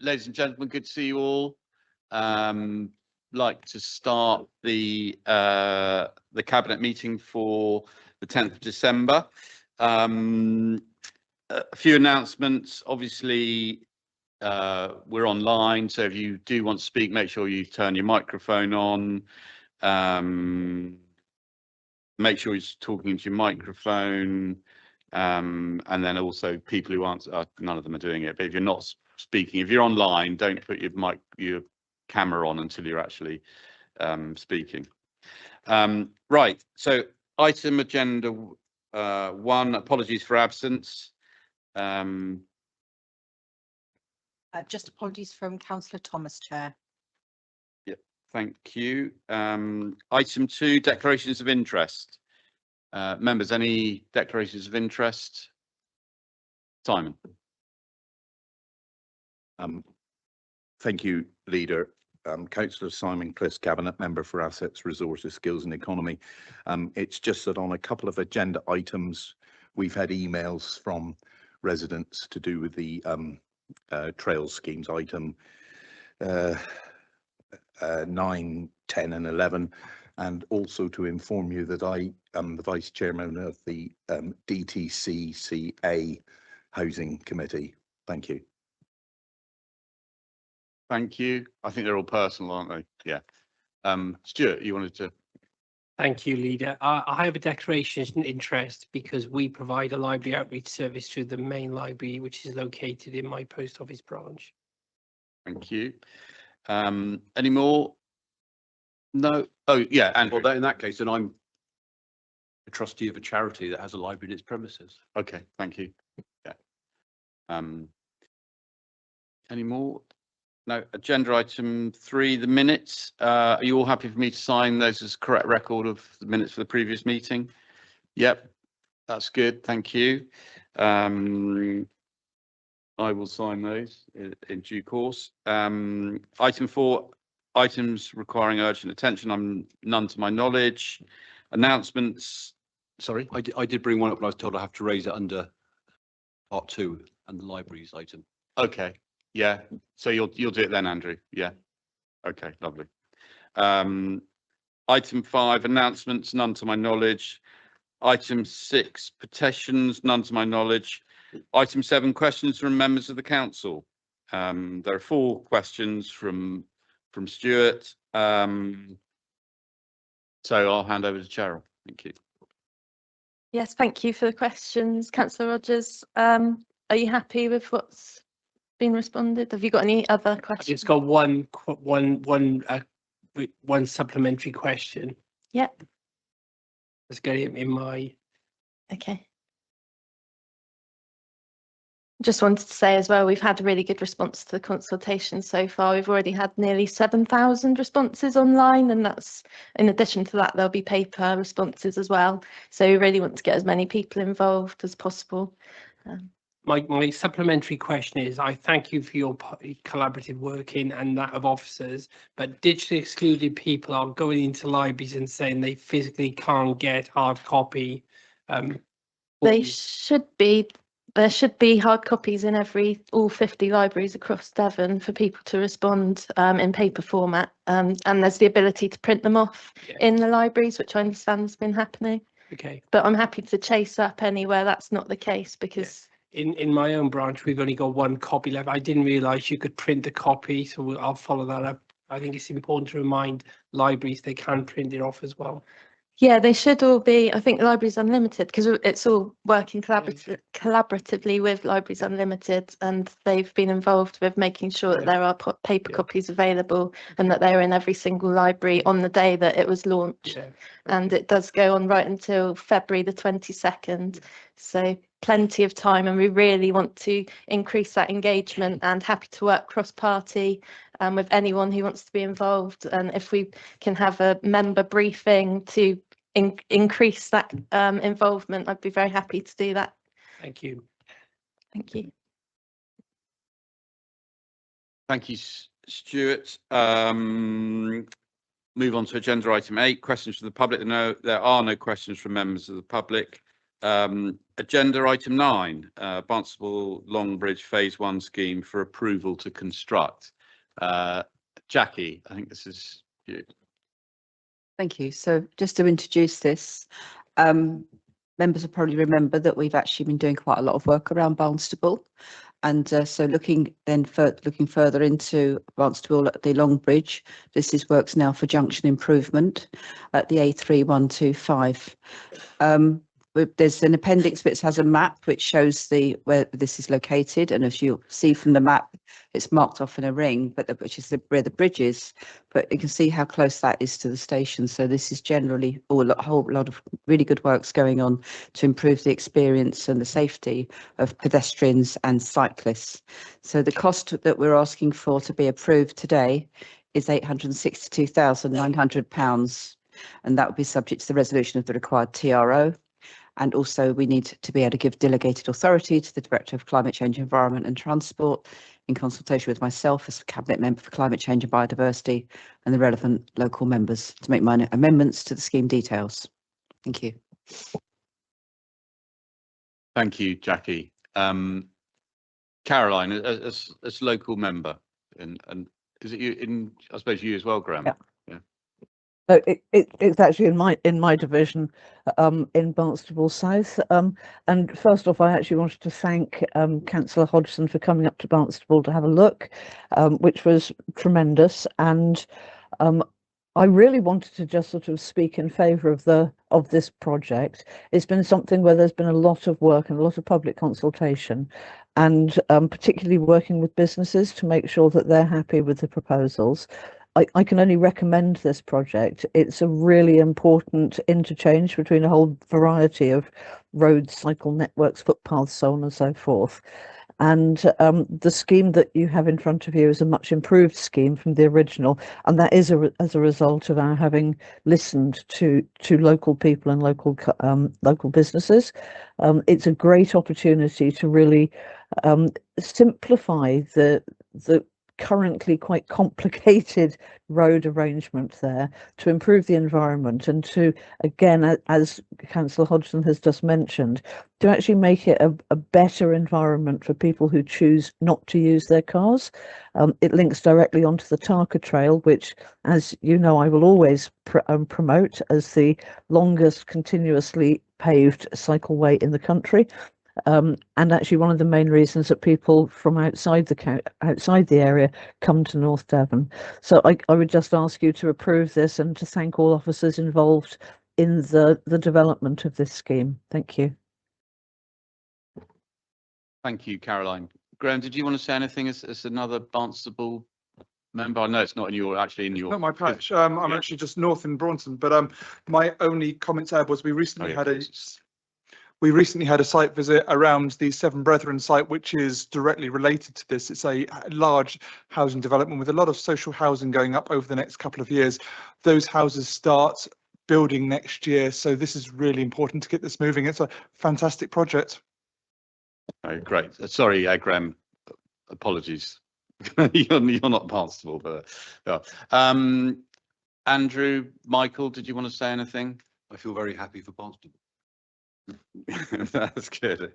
ladies and gentlemen, good to see you all. Like to start the cabinet meeting for the 10th of December. A few announcements. Obviously, we're online, so if you do want to speak, make sure you turn your microphone on. Make sure you're talking into your microphone. And then also people who answer, none of them are doing it, but if you're not speaking, if you're online, don't put your camera on until you're actually speaking. Right, so item agenda 1, apologies for absence. Just apologies from Councillor Thomas, Chair. Yeah, thank you. Item 2, declarations of interest. Members, any declarations of interest? Simon. Thank you, Leader. Councillor Simon Cliss, Cabinet Member for Assets, Resources, Skills and Economy. It's just that on a couple of agenda items, we've had emails from residents to do with the trails schemes item 9, 10 and 11, and also to inform you that I am the Vice Chairman of the DTCCA Housing Committee. Thank you. Thank you. I think they're all personal, aren't they? Yeah. Stuart, you wanted to? Thank you, Leader. I have a declaration of interest because we provide a library outreach service to the main library, which is located in my post office branch. Thank you. Any more? No. Oh, yeah. And well, in that case, then I'm a trustee of a charity that has a library in its premises. Okay. Thank you. Yeah. Any more? No. Agenda item 3, the minutes. Are you all happy for me to sign those as correct record of the minutes for the previous meeting? Yep. That's good. Thank you. I will sign those in due course. Item 4, items requiring urgent attention. None to my knowledge. Announcements. Sorry, I did bring one up, but I was told I have to raise it under part 2 and the libraries item. Okay. Yeah. So you'll do it then, Andrew. Yeah. Okay. Lovely. Item 5, announcements. None to my knowledge. Item 6, petitions. None to my knowledge. Item 7, questions from members of the council. There are 4 questions from Stuart. So I'll hand over to Cheryl. Thank you. Yes, thank you for the questions, Councillor Rogers. Are you happy with what's been responded? Have you got any other questions? I've just got one supplementary question. Yep. Let's get it in my. Okay. Just wanted to say as well, we've had a really good response to the consultation so far. We've already had nearly 7,000 responses online, and that's in addition to that, there'll be paper responses as well. So we really want to get as many people involved as possible. My supplementary question is, I thank you for your collaborative working and that of officers, but digitally excluded people are going into libraries and saying they physically can't get hard copy. There should be hard copies in all 50 libraries across Devon for people to respond in paper format, and there's the ability to print them off in the libraries, which I understand has been happening. Okay. But I'm happy to chase up anywhere that's not the case, because in my own branch we've only got 1 copy left. I didn't realise you could print a copy, so I'll follow that up. I think it's important to remind libraries they can print it off as well. Yeah, they should all be. I think Libraries Unlimited, because it's all working collaboratively with Libraries Unlimited, and they've been involved with making sure that there are paper copies available and that they're in every single library on the day that it was launched. And it does go on right until February the 22nd. So plenty of time, and we really want to increase that engagement, and happy to work cross-party with anyone who wants to be involved. And if we can have a member briefing to increase that involvement, I'd be very happy to do that. Thank you. Thank you. Thank you, Stuart. Move on to agenda item 8, questions from the public. No, there are no questions from members of the public. Agenda item 9, Barnstable Long Bridge Phase 1 scheme for approval to construct. Jackie, I think this is you. Thank you. So just to introduce this, members will probably remember that we've actually been doing quite a lot of work around Barnstable. And so looking further into Barnstable at the Long Bridge, this is works now for junction improvement at the A3125. There's an appendix which has a map which shows where this is located, and as you'll see from the map, it's marked off in a ring, which is where the bridge is. But you can see how close that is to the station. So this is generally a whole lot of really good works going on to improve the experience and the safety of pedestrians and cyclists. So the cost that we're asking for to be approved today is £862,900, and that would be subject to the resolution of the required TRO. And also we need to be able to give delegated authority to the Director of Climate Change, Environment and Transport in consultation with myself as Cabinet Member for Climate Change and Biodiversity and the relevant local members to make minor amendments to the scheme details. Thank you. Thank you, Jackie. Caroline, as local member, and is it you? I suppose you as well, Graham. Yeah. So it's actually in my division in Barnstable South. And first off, I actually wanted to thank Councillor Hodgson for coming up to Barnstable to have a look, which was tremendous. And I really wanted to just sort of speak in favour of this project. It's been something where there's been a lot of work and a lot of public consultation, and particularly working with businesses to make sure that they're happy with the proposals. I can only recommend this project. It's a really important interchange between a whole variety of roads, cycle networks, footpaths, so on and so forth. And the scheme that you have in front of you is a much improved scheme from the original, and that is as a result of our having listened to local people and local businesses. It's a great opportunity to really simplify the currently quite complicated road arrangement there, to improve the environment and to, again, as Councillor Hodgson has just mentioned, to actually make it a better environment for people who choose not to use their cars. It links directly onto the Tarka Trail, which, as you know, I will always promote as the longest continuously paved cycleway in the country. And actually one of the main reasons that people from outside the area come to North Devon. So I would just ask you to approve this and to thank all officers involved in the development of this scheme. Thank you. Thank you, Caroline. Graham, did you want to say anything as another Barnstable member? I know it's not in your Not my patch. I'm actually just north in Braunton, but my only comment there was we recently had a site visit around the Seven Brethren site, which is directly related to this. It's a large housing development with a lot of social housing going up over the next couple of years. Those houses start building next year, so this is really important to get this moving. It's a fantastic project. Oh, great. Sorry, Graham. Apologies. you're not Barnstable, but yeah. Andrew, Michael, did you want to say anything? I feel very happy for Barnstable. That's good.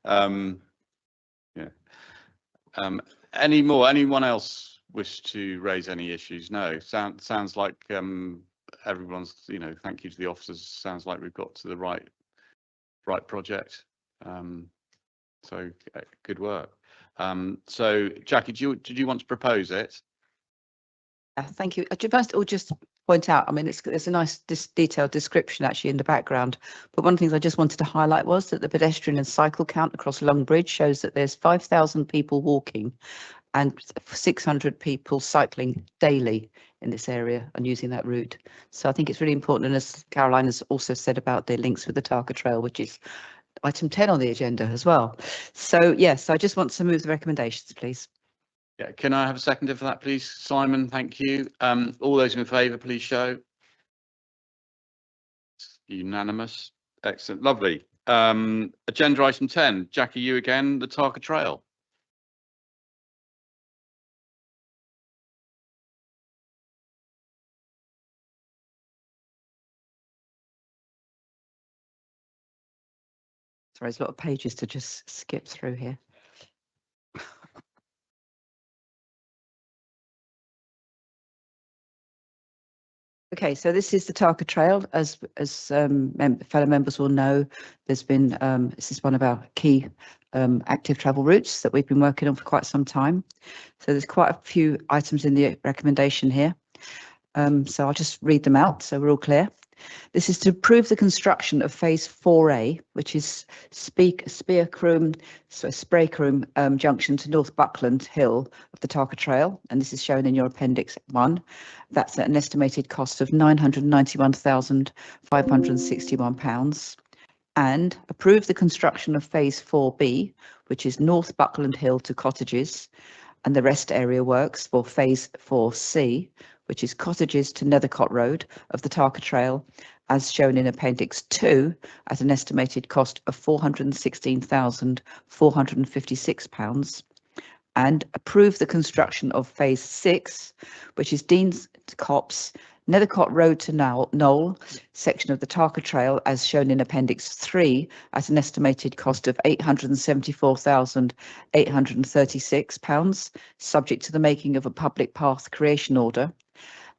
Yeah. Anyone else wish to raise any issues? No. Sounds like everyone's. Thank you to the officers. Sounds like we've got to the right project. So good work. So Jackie, did you want to propose it? Thank you. First, I'll just point out, I mean, there's a nice detailed description actually in the background, but one of the things I just wanted to highlight was that the pedestrian and cycle count across Long Bridge shows that there's 5,000 people walking and 600 people cycling daily in this area and using that route. So I think it's really important, and as Caroline has also said about the links with the Tarka Trail, which is item 10 on the agenda as well. So yes, I just want to move the recommendations, please. Yeah, can I have a seconder for that, please? Simon, thank you. All those in favour, please show. Unanimous. Excellent. Lovely. Agenda item 10. Jackie, you again, the Tarka Trail. Sorry, there's a lot of pages to just skip through here. Okay, so this is the Tarka Trail. As fellow members will know, there's been this is one of our key active travel routes that we've been working on for quite some time. So there's quite a few items in the recommendation here. So I'll just read them out so we're all clear. This is to approve the construction of phase 4A, which is Spraycroom junction to North Buckland Hill of the Tarka Trail, and this is shown in your Appendix 1. That's at an estimated cost of £991,561. And approve the construction of phase 4B, which is North Buckland Hill to Cottages, and the rest area works for phase 4C, which is Cottages to Nethercott Road of the Tarka Trail, as shown in Appendix 2, at an estimated cost of £416,456, and approve the construction of phase 6, which is Dean's Copse, Nethercott Road to Knoll, section of the Tarka Trail, as shown in Appendix 3, at an estimated cost of £874,836, subject to the making of a public path creation order.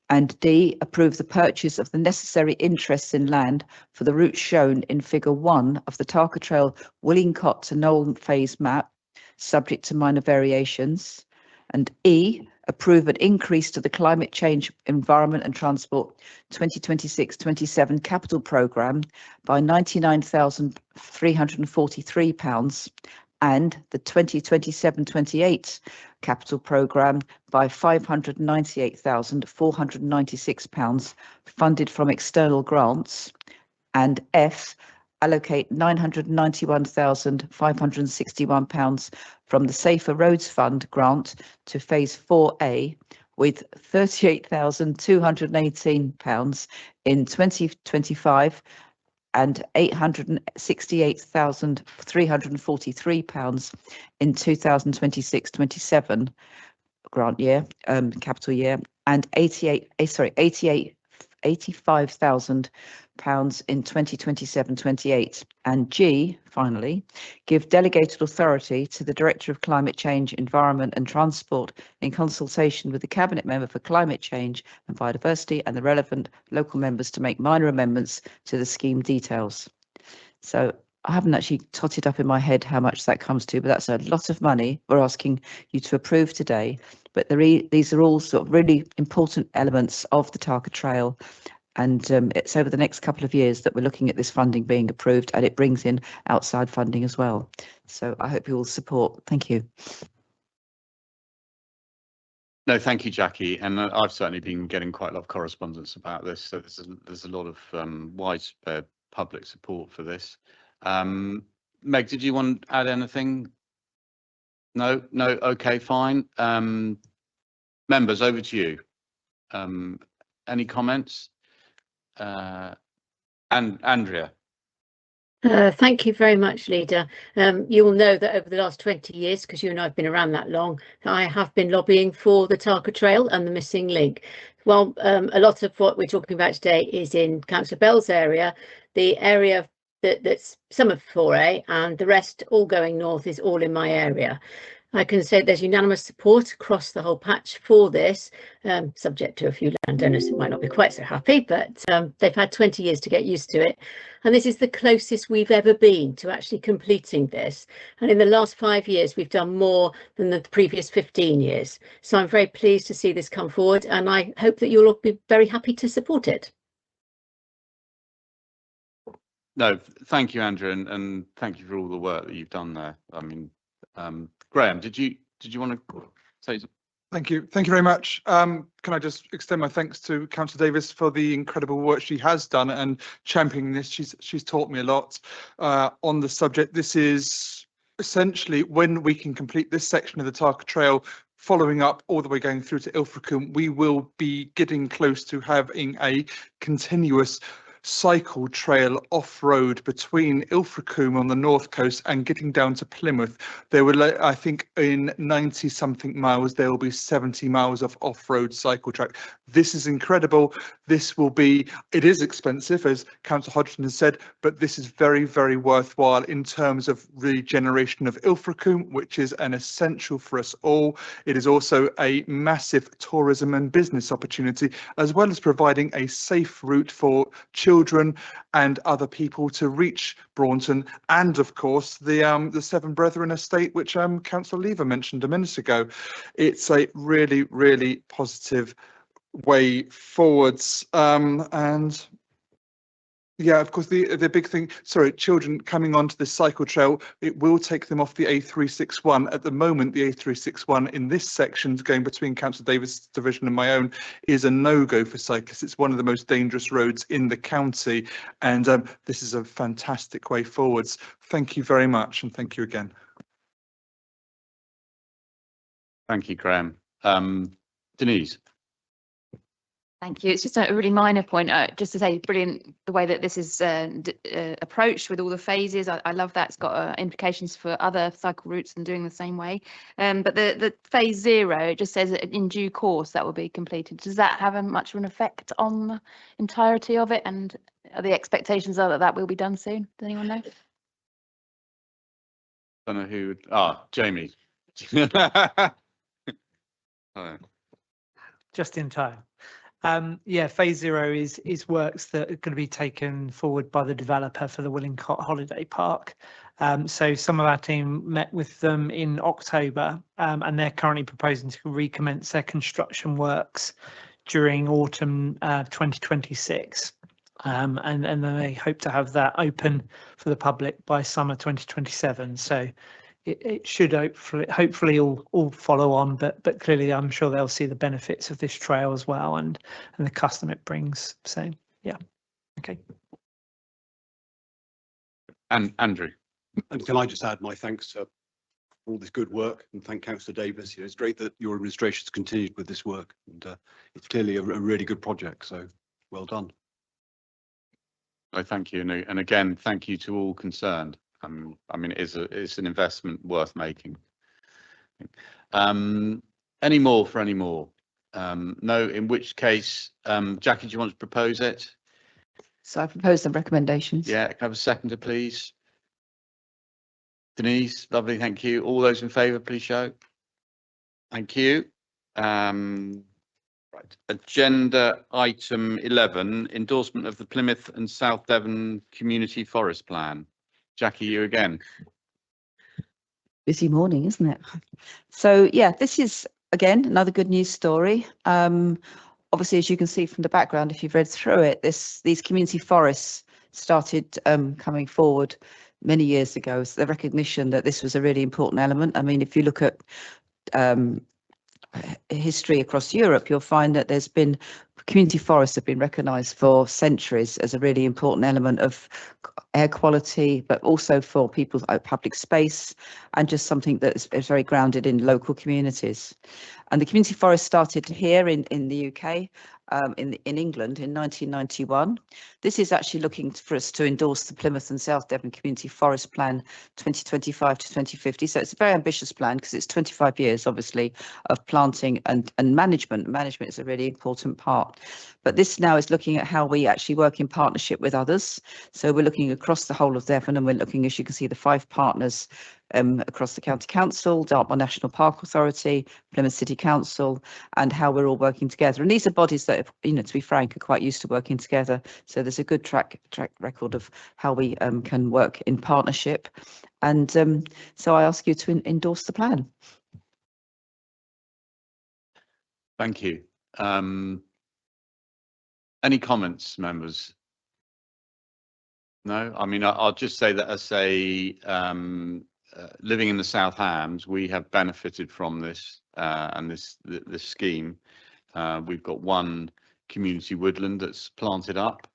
And D, approve the purchase of the necessary interests in land for the route shown in Figure 1 of the Tarka Trail Willingcott to Knoll phase map, subject to minor variations. And E, approve an increase to the Climate Change, Environment and Transport 2026-27 capital programme by £99,343 and the 2027-28 capital programme by £598,496 funded from external grants. And F, allocate £991,561 from the Safer Roads Fund grant to phase 4A, with £38,218 in 2025 and £868,343 in 2026-27 grant year, capital year, and £85,000 in 2027-28. And G, finally, give delegated authority to the Director of Climate Change, Environment and Transport in consultation with the Cabinet Member for Climate Change and Biodiversity and the relevant local members to make minor amendments to the scheme details. So I haven't actually totted up in my head how much that comes to, but that's a lot of money we're asking you to approve today. But these are all sort of really important elements of the Tarka Trail. And it's over the next couple of years that we're looking at this funding being approved, and it brings in outside funding as well. So I hope you all support. Thank you. No, thank you, Jackie. And I've certainly been getting quite a lot of correspondence about this. So there's a lot of widespread public support for this. Meg, did you want to add anything? No. Okay, fine. Members, over to you. Any comments? And Andrea. Thank you very much, Leader. You will know that over the last 20 years, because you and I have been around that long, I have been lobbying for the Tarka Trail and the missing link. Well, a lot of what we're talking about today is in Councillor Bell's area. The area that's some of 4A and the rest all going north is all in my area. I can say there's unanimous support across the whole patch for this, subject to a few landowners who might not be quite so happy, but they've had 20 years to get used to it. And this is the closest we've ever been to actually completing this. And in the last 5 years, we've done more than the previous 15 years. So I'm very pleased to see this come forward, and I hope that you'll all be very happy to support it. No, thank you, Andrea, and thank you for all the work that you've done there. I mean, Graham, did you want to say something? Thank you very much. Can I just extend my thanks to Councillor Davis for the incredible work she has done and championing this. She's taught me a lot on the subject. This is essentially when we can complete this section of the Tarka Trail, following up all the way going through to Ilfracombe, we will be getting close to having a continuous cycle trail off-road between Ilfracombe on the north coast and getting down to Plymouth. There were, I think, in 90 something miles, there will be 70 miles of off-road cycle track. This is incredible. This will be, it is expensive, as Councillor Hodgson has said, but this is very, very worthwhile in terms of regeneration of Ilfracombe, which is an essential for us all. It is also a massive tourism and business opportunity, as well as providing a safe route for children and other people to reach Braunton, and of course the Seven Brethren estate, which Councillor Lever mentioned a minute ago. It's a really, really positive way forwards, and yeah, of course, the big thing, sorry, children coming onto the cycle trail, it will take them off the A361. At the moment, the A361 in this section, going between Councillor Davis' division and my own, is a no-go for cyclists. It's one of the most dangerous roads in the county, and this is a fantastic way forwards. Thank you very much, and thank you again. Thank you, Graham. Denise. Thank you. It's just a really minor point, just to say, brilliant the way that this is approached with all the phases. I love that. It's got implications for other cycle routes and doing the same way. But the phase 0, it just says in due course that will be completed. Does that have much of an effect on the entirety of it? And the expectations are that that will be done soon? Does anyone know? Don't know who. Jamie. Oh. Just in time. Yeah, phase 0 is works that are going to be taken forward by the developer for the Willingcott Holiday Park. So some of our team met with them in October, and they're currently proposing to recommence their construction works during autumn 2026. And then they hope to have that open for the public by summer 2027. So it should hopefully all follow on, but clearly I'm sure they'll see the benefits of this trail as well, and the custom it brings. So yeah, okay. And Andrew. And can I just add my thanks to all this good work, and thank Councillor Davis. It's great that your administration's continued with this work, and it's clearly a really good project. So well done. I thank you, and again, thank you to all concerned. I mean, it's an investment worth making. Any more for any more? No, in which case, Jackie, do you want to propose it? So I propose the recommendations. Yeah, can I have a seconder, please? Denise, lovely, thank you. All those in favour, please show. Thank you. Right, agenda item 11, endorsement of the Plymouth and South Devon Community Forest Plan. Jackie, you again. Busy morning, isn't it? So yeah, this is again another good news story. Obviously, as you can see from the background, if you've read through it, these community forests started coming forward many years ago. So the recognition that this was a really important element. I mean, if you look at history across Europe, you'll find that there's been community forests have been recognised for centuries as a really important element of air quality, but also for people's public space, and just something that is very grounded in local communities. And the community forest started here in the UK, in England in 1991. This is actually looking for us to endorse the Plymouth and South Devon Community Forest Plan 2025 to 2050. So it's a very ambitious plan because it's 25 years, obviously, of planting and management. Management is a really important part. But this now is looking at how we actually work in partnership with others. So we're looking across the whole of Devon, and we're looking, as you can see, the 5 partners across the County Council, Dartmoor National Park Authority, Plymouth City Council, and how we're all working together. And these are bodies that, you know, to be frank, are quite used to working together. So there's a good track record of how we can work in partnership. And so I ask you to endorse the plan. Thank you. Any comments, members? No, I mean, I'll just say that as a living in the South Hams, we have benefited from this and this scheme. We've got one community woodland that's planted up.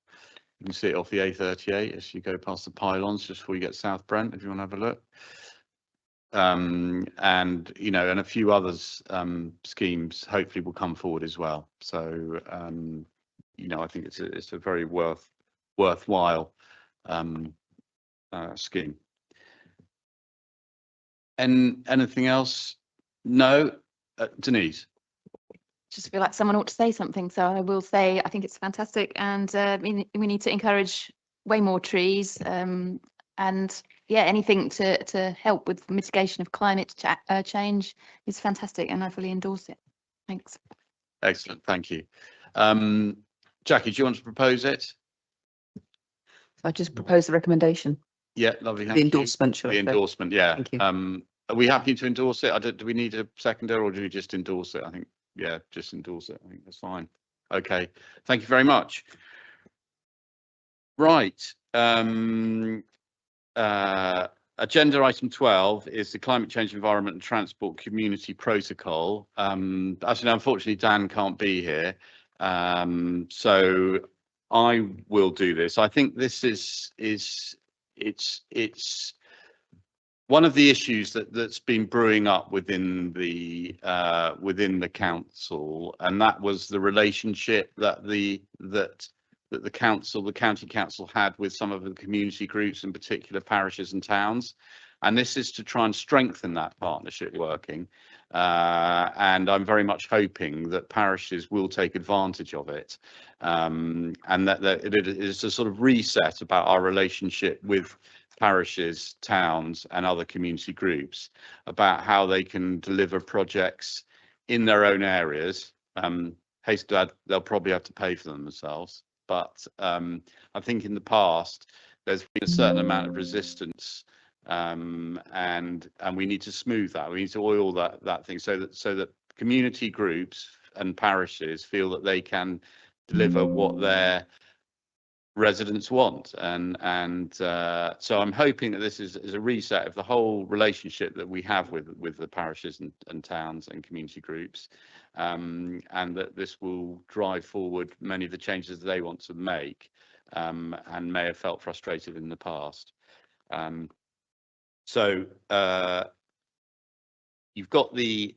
You can see it off the A38 as you go past the pylons just before you get South Brent, if you want to have a look. And you know, and a few others schemes hopefully will come forward as well. So you know, I think it's a very worthwhile scheme. And anything else? No, Denise. Just feel like someone ought to say something, so I will say I think it's fantastic, and we need to encourage way more trees, and yeah, anything to help with mitigation of climate change is fantastic, and I fully endorse it. Thanks. Excellent, thank you. Jackie, do you want to propose it? I just propose the recommendation, Yeah, lovely. the Thank you. endorsement, shall I The say. endorsement, yeah. Thank you. Are we happy to endorse it? Do we need a seconder, or do we just endorse it? I think, yeah, just endorse it. I think that's fine. Okay, thank you very much. Right. Agenda item 12 is the Climate Change, Environment and Transport Community Protocol. Actually, unfortunately, Dan can't be here, so I will do this. I think this is it's one of the issues that's been brewing up within the council, and that was the relationship that the county council had with some of the community groups, in particular parishes and towns. And this is to try and strengthen that partnership working. And I'm very much hoping that parishes will take advantage of it, and that it is a sort of reset about our relationship with parishes, towns and other community groups about how they can deliver projects in their own areas. Haystad, they'll probably have to pay for them themselves, but I think in the past there's been a certain amount of resistance, and we need to smooth that. We need to oil that thing so that community groups and parishes feel that they can deliver what their residents want, and so I'm hoping that this is a reset of the whole relationship that we have with the parishes and towns and community groups, and that this will drive forward many of the changes they want to make, and may have felt frustrated in the past. So you've got the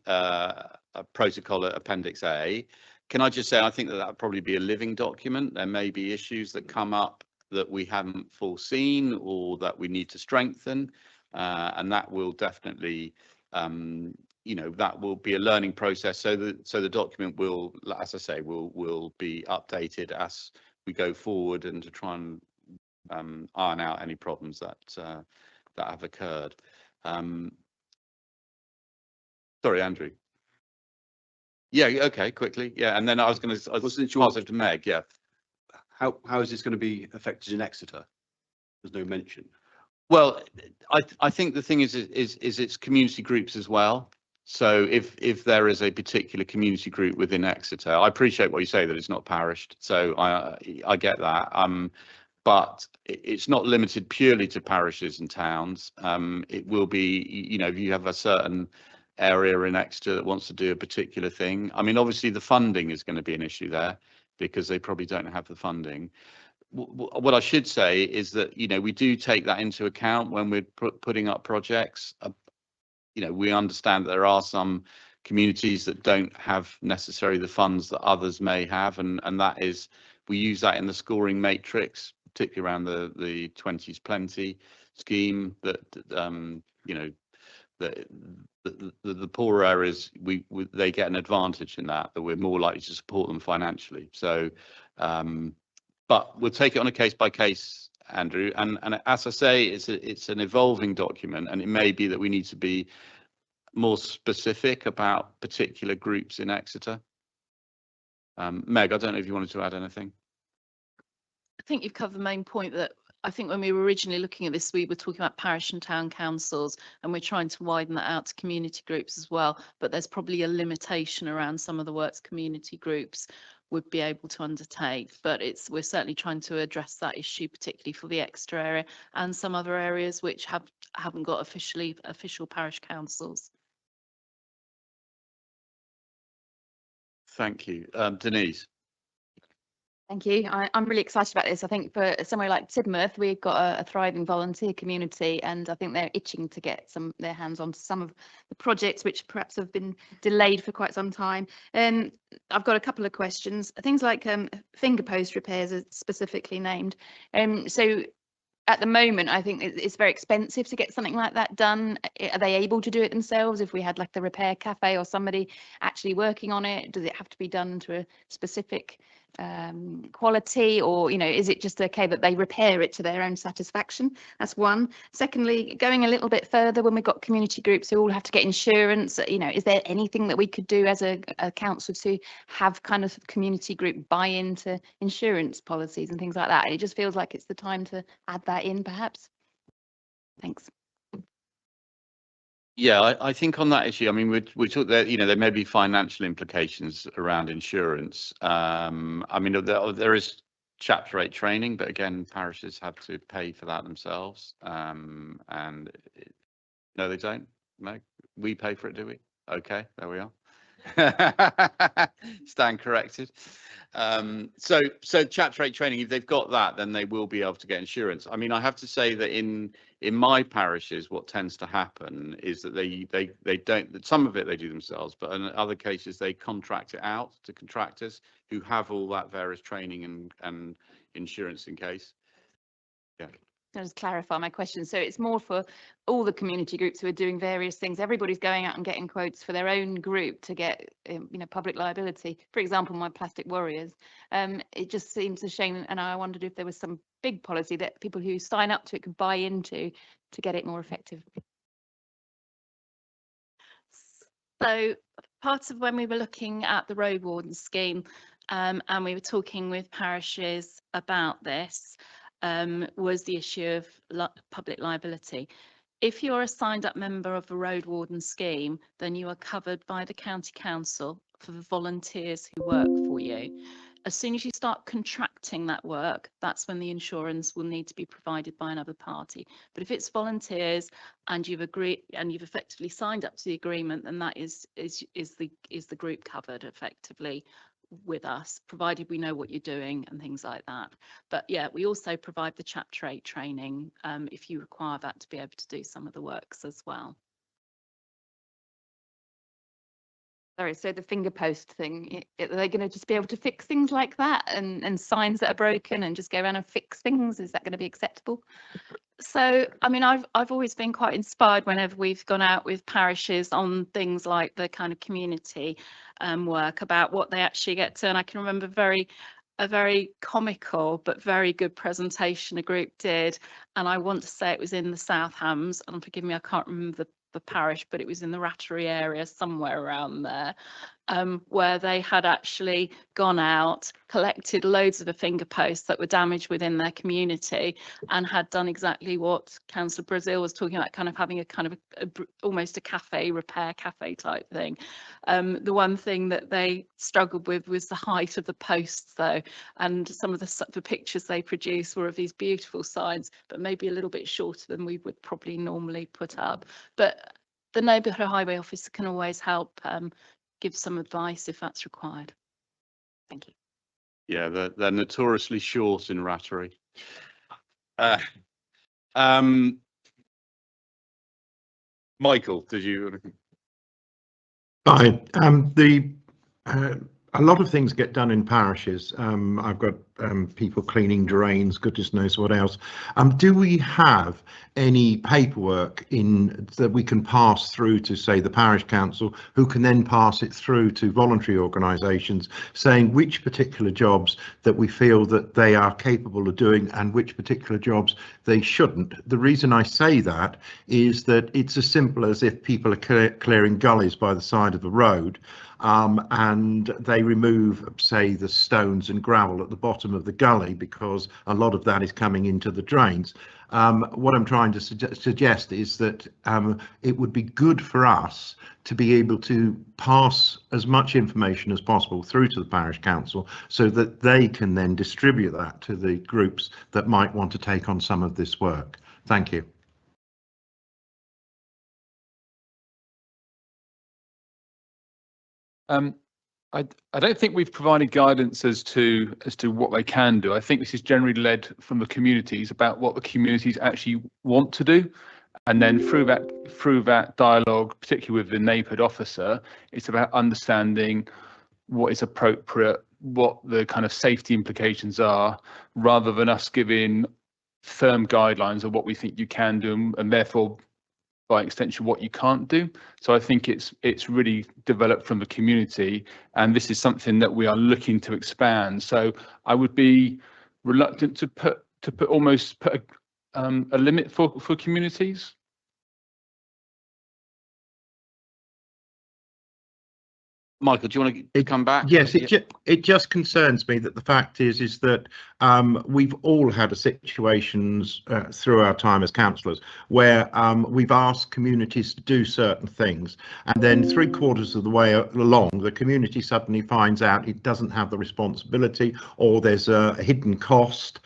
protocol at Appendix A. Can I just say, I think that would probably be a living document. There may be issues that come up that we haven't foreseen or that we need to strengthen, and that will definitely, that will be a learning process. So the document will, as I say, will be updated as we go forward, and to try and iron out any problems that have occurred. Sorry, Andrew. Yeah, okay, quickly. Yeah, and then I was going to pass over to Meg. Yeah. How is this going to be affected in Exeter? There's no mention. Well, I think the thing is it's community groups as well. So if there is a particular community group within Exeter, I appreciate what you say, that it's not parished. So I get that. But it's not limited purely to parishes and towns. It will be, if you have a certain area in Exeter that wants to do a particular thing. I mean, obviously the funding is going to be an issue there, because they probably don't have the funding. What I should say is that, we do take that into account when we're putting up projects. We understand that there are some communities that don't have necessarily the funds that others may have, and that is, we use that in the scoring matrix, particularly around the 20s plenty scheme, that the poorer areas, they get an advantage in that we're more likely to support them financially. So but we'll take it on a case by case, Andrew, and as I say, it's an evolving document, and it may be that we need to be more specific about particular groups in Exeter. Meg, I don't know if you wanted to add anything. I think you've covered the main point. That I think when we were originally looking at this, we were talking about parish and town councils, and we're trying to widen that out to community groups as well. But there's probably a limitation around some of the works community groups would be able to undertake. But we're certainly trying to address that issue, particularly for the Exeter area and some other areas which haven't got official parish councils. Thank you, Denise. Thank you. I'm really excited about this. I think for somewhere like Sidmouth, we've got a thriving volunteer community, and I think they're itching to get their hands on some of the projects which perhaps have been delayed for quite some time. I've got a couple of questions. Things like finger post repairs are specifically named. So at the moment, I think it's very expensive to get something like that done. Are they able to do it themselves? If we had like the repair cafe or somebody actually working on it, does it have to be done to a specific quality, or is it just okay that they repair it to their own satisfaction? That's one. Secondly, going a little bit further, when we've got community groups who all have to get insurance, is there anything that we could do as a council to have kind of community group buy into insurance policies and things like that? It just feels like it's the time to add that in, perhaps. Thanks. Yeah, I think on that issue, I mean, we talked that, there may be financial implications around insurance. I mean, there is Chapter 8 training, but again, parishes have to pay for that themselves. And no, they don't. No, we pay for it, do we? Okay, there we are. Stand corrected. So Chapter 8 training, if they've got that, then they will be able to get insurance. I mean, I have to say that in my parishes, what tends to happen is that they don't, some of it they do themselves, but in other cases they contract it out to contractors who have all that various training and insurance in case. Yeah. I'll just clarify my question. So it's more for all the community groups who are doing various things. Everybody's going out and getting quotes for their own group to get, public liability. For example, my plastic warriors. It just seems a shame, and I wondered if there was some big policy that people who sign up to it could buy into to get it more effective. So part of when we were looking at the road warden scheme, and we were talking with parishes about this, was the issue of public liability. If you're a signed up member of a road warden scheme, then you are covered by the county council for the volunteers who work for you. As soon as you start contracting that work, that's when the insurance will need to be provided by another party. But if it's volunteers and you've agreed and you've effectively signed up to the agreement, then that is the group covered effectively with us, provided we know what you're doing and things like that. But yeah, we also provide the Chapter 8 training if you require that to be able to do some of the works as well. Sorry, so the finger post thing, are they going to just be able to fix things like that and signs that are broken and just go around and fix things? Is that going to be acceptable? So, I mean, I've always been quite inspired whenever we've gone out with parishes on things like the kind of community work about what they actually get to. And I can remember a very comical but very good presentation a group did. And I want to say it was in the South Hams, and forgive me, I can't remember the parish, but it was in the Rattery area, somewhere around there, where they had actually gone out, collected loads of the finger posts that were damaged within their community, and had done exactly what Councillor Brazil was talking about, kind of having a kind of almost a cafe, repair cafe type thing. The one thing that they struggled with was the height of the posts, though, and some of the pictures they produced were of these beautiful signs, but maybe a little bit shorter than we would probably normally put up. But the neighbourhood highway officer can always help give some advice if that's required. Thank you. Yeah, they're notoriously short in Rattery. Michael, did you? Hi. A lot of things get done in parishes. I've got people cleaning drains, goodness knows what else. Do we have any paperwork that we can pass through to, say, the parish council, who can then pass it through to voluntary organisations, saying which particular jobs that we feel that they are capable of doing and which particular jobs they shouldn't? The reason I say that is that it's as simple as if people are clearing gullies by the side of the road, and they remove, say, the stones and gravel at the bottom of the gully, because a lot of that is coming into the drains. What I'm trying to suggest is that it would be good for us to be able to pass as much information as possible through to the parish council, so that they can then distribute that to the groups that might want to take on some of this work. Thank you. I don't think we've provided guidance as to what they can do. I think this is generally led from the communities about what the communities actually want to do. And then through that dialogue, particularly with the neighbourhood officer, it's about understanding what is appropriate, what the kind of safety implications are, rather than us giving firm guidelines of what we think you can do and therefore by extension what you can't do. So I think it's really developed from the community, and this is something that we are looking to expand. So I would be reluctant to put a limit for communities. Michael, do you want to come back? Yes, it just concerns me that the fact is that we've all had situations through our time as councillors where we've asked communities to do certain things, and then 3/4 of the way along, the community suddenly finds out it doesn't have the responsibility, or there's a hidden cost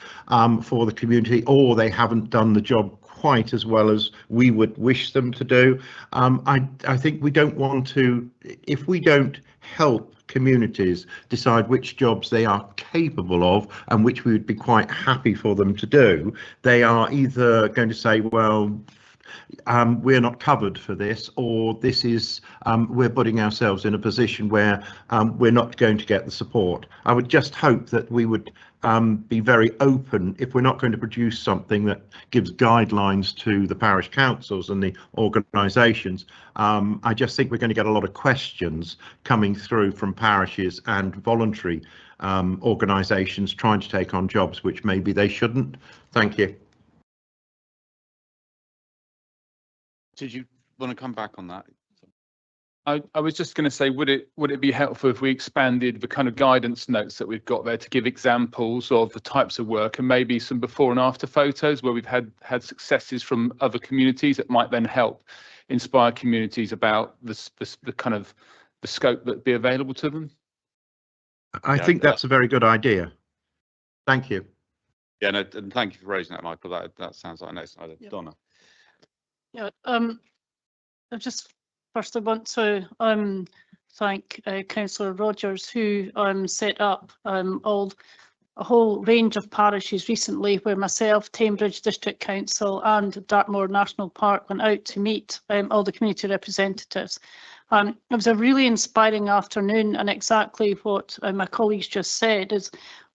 for the community, or they haven't done the job quite as well as we would wish them to do. I think we don't want to, if we don't help communities decide which jobs they are capable of and which we would be quite happy for them to do, they are either going to say, well, we're not covered for this, or this is we're putting ourselves in a position where we're not going to get the support. I would just hope that we would be very open if we're not going to produce something that gives guidelines to the parish councils and the organisations. I just think we're going to get a lot of questions coming through from parishes and voluntary organisations trying to take on jobs which maybe they shouldn't. Thank you. Did you want to come back on that? I was just going to say, would it be helpful if we expanded the kind of guidance notes that we've got there to give examples of the types of work and maybe some before and after photos where we've had successes from other communities that might then help inspire communities about the kind of the scope that be available to them? I think that's a very good idea. Thank you. Yeah, no, and thank you for raising that, Michael. That sounds like a nice idea. Yeah. Donna. Yeah, I just first I want to thank Councillor Rogers, who set up a whole range of parishes recently, where myself, Teignbridge District Council and Dartmoor National Park went out to meet all the community representatives. It was a really inspiring afternoon, and exactly what my colleagues just said is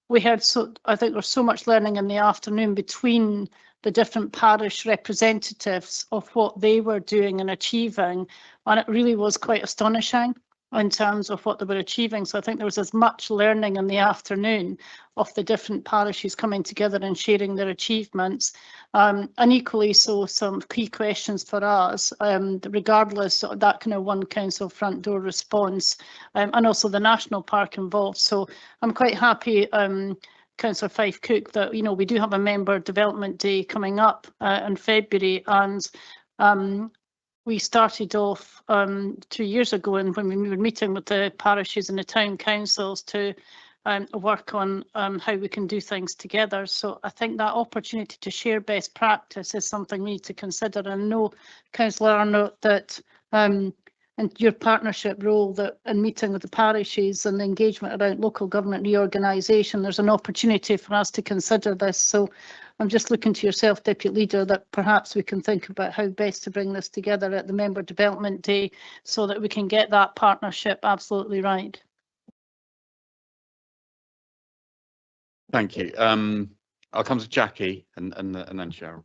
we had I think there's so much learning in the afternoon between the different parish representatives of what they were doing and achieving, and it really was quite astonishing in terms of what they were achieving. So I think there was as much learning in the afternoon of the different parishes coming together and sharing their achievements, and equally so some key questions for us, regardless of that kind of one council front door response, and also the national park involved. So I'm quite happy, Councillor Fife Cook, that we do have a member development day coming up in February, and we started off 2 years ago, and when we were meeting with the parishes and the town councils to work on how we can do things together. So I think that opportunity to share best practice is something we need to consider. And I know, Councillor Arnott, that and your partnership role that in meeting with the parishes and the engagement around local government reorganisation, there's an opportunity for us to consider this. So I'm just looking to yourself, Deputy Leader, that perhaps we can think about how best to bring this together at the Member Development Day so that we can get that partnership absolutely right. Thank you. I'll come to Jackie and then Cheryl.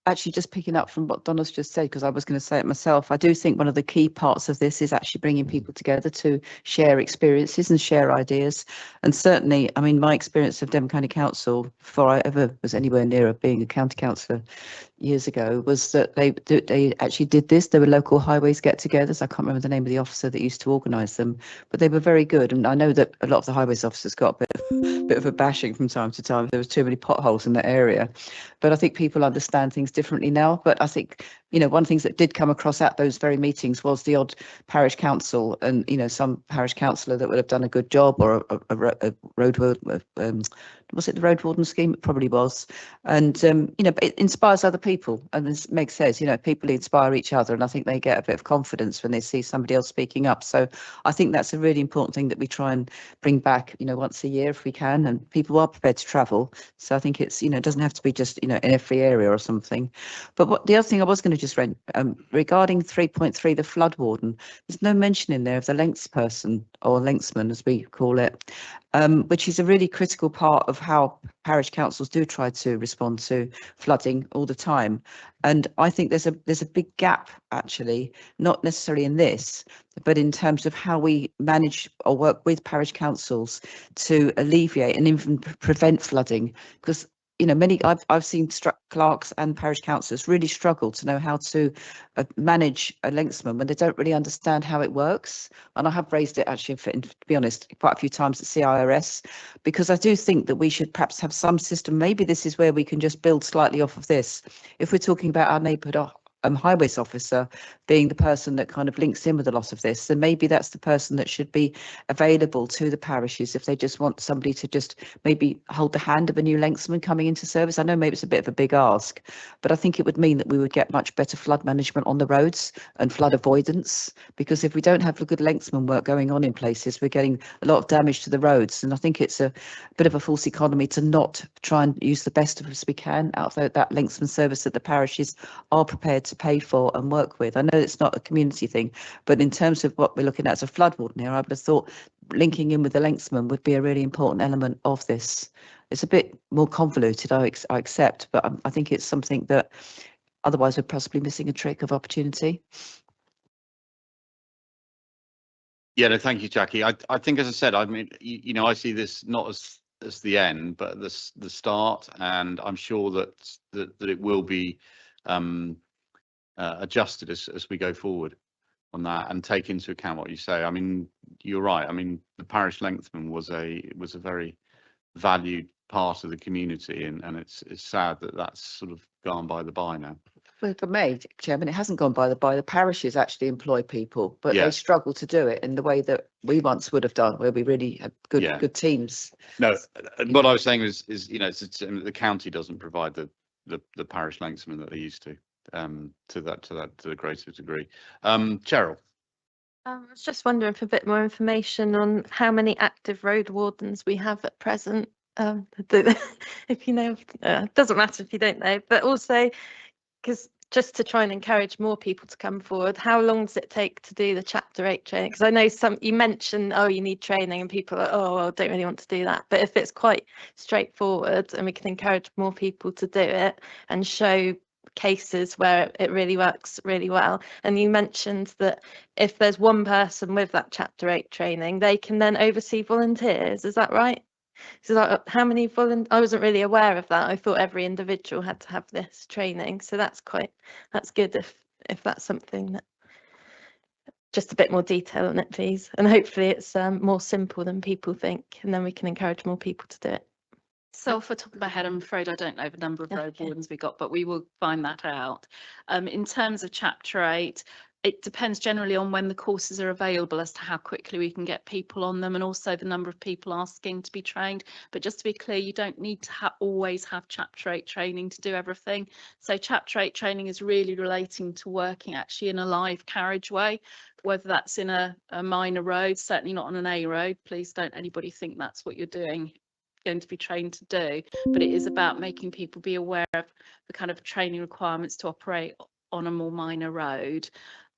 Actually, just picking up from what Donna's just said, because I was going to say it myself, I do think one of the key parts of this is actually bringing people together to share experiences and share ideas. And certainly, I mean, my experience of Devon County Council, before I ever was anywhere near being a county councillor years ago, was that they actually did this. There were local highways get-togethers. I can't remember the name of the officer that used to organise them, but they were very good. And I know that a lot of the highways officers got a bit of a bashing from time to time. There was too many potholes in that area. But I think people understand things differently now. But I think you know, one of the things that did come across at those very meetings was the odd parish council and, you know, some parish councillor that would have done a good job, or a road was it the road warden scheme? It probably was. And, you know, but it inspires other people. And as Meg says, you know, people inspire each other. And I think they get a bit of confidence when they see somebody else speaking up. So I think that's a really important thing that we try and bring back, you know, once a year if we can. And people are prepared to travel. So I think it's, you know, it doesn't have to be just, you know, in every area or something. But what the other thing I was going to just read, regarding 3.3, the flood warden, there's no mention in there of the lengths person, or lengthsman as we call it, which is a really critical part of how parish councils do try to respond to flooding all the time. And I think there's a big gap, actually, not necessarily in this, but in terms of how we manage or work with parish councils to alleviate and even prevent flooding. Because, you know, I've seen clerks and parish councillors really struggle to know how to manage a lengthsman when they don't really understand how it works. And I have raised it, actually, to be honest, quite a few times at CIRS, because I do think that we should perhaps have some system. Maybe this is where we can just build slightly off of this. If we're talking about our neighbourhood highways officer being the person that kind of links in with a lot of this, then maybe that's the person that should be available to the parishes if they just want somebody to just maybe hold the hand of a new lengthsman coming into service. I know maybe it's a bit of a big ask, but I think it would mean that we would get much better flood management on the roads and flood avoidance, because if we don't have good lengthsman work going on in places, we're getting a lot of damage to the roads. And I think it's a bit of a false economy to not try and use the best of us we can out of that lengthsman service that the parishes are prepared to pay for and work with. I know it's not a community thing, but in terms of what we're looking at as a flood warden here, I would have thought linking in with the lengthsman would be a really important element of this. It's a bit more convoluted, I accept, but I think it's something that otherwise we're possibly missing a trick of opportunity. Yeah, no, thank you, Jackie. I think, as I said, I mean, you know, I see this not as the end, but the start, and I'm sure that it will be adjusted as we go forward on that, and take into account what you say. I mean, you're right. I mean, the parish lengthsman was a very valued part of the community, and it's sad that that's sort of gone by the by now. Well, for me, Chairman, it hasn't gone by the by. The parishes actually employ people, but Yeah. they struggle to do it in the way that we once would have done, where we really had good teams. No, what I was saying is you know, the county doesn't provide the parish lengthsman that they used to the greater degree. Cheryl. I was just wondering for a bit more information on how many active road wardens we have at present. If you know, doesn't matter if you don't know, but also because just to try and encourage more people to come forward, how long does it take to do the Chapter 8 training? Because I know you mentioned, oh, you need training, and people are, oh, well, I don't really want to do that. But if it's quite straightforward and we can encourage more people to do it and show cases where it really works really well. And you mentioned that if there's one person with that Chapter 8 training, they can then oversee volunteers. Is that right? So how many I wasn't really aware of that. I thought every individual had to have this training. So that's good if that's something that, just a bit more detail on it, please. And hopefully it's more simple than people think, and then we can encourage more people to do it. So off the top of my head, I'm afraid I don't know the number of road wardens we got, but we will find that out. In terms of Chapter 8, it depends generally on when the courses are available as to how quickly we can get people on them, and also the number of people asking to be trained. But just to be clear, you don't need to always have Chapter 8 training to do everything. So Chapter 8 training is really relating to working actually in a live carriageway, whether that's in a minor road, certainly not on an A road. Please don't anybody think that's what you're going to be trained to do, but it is about making people be aware of the kind of training requirements to operate on a more minor road.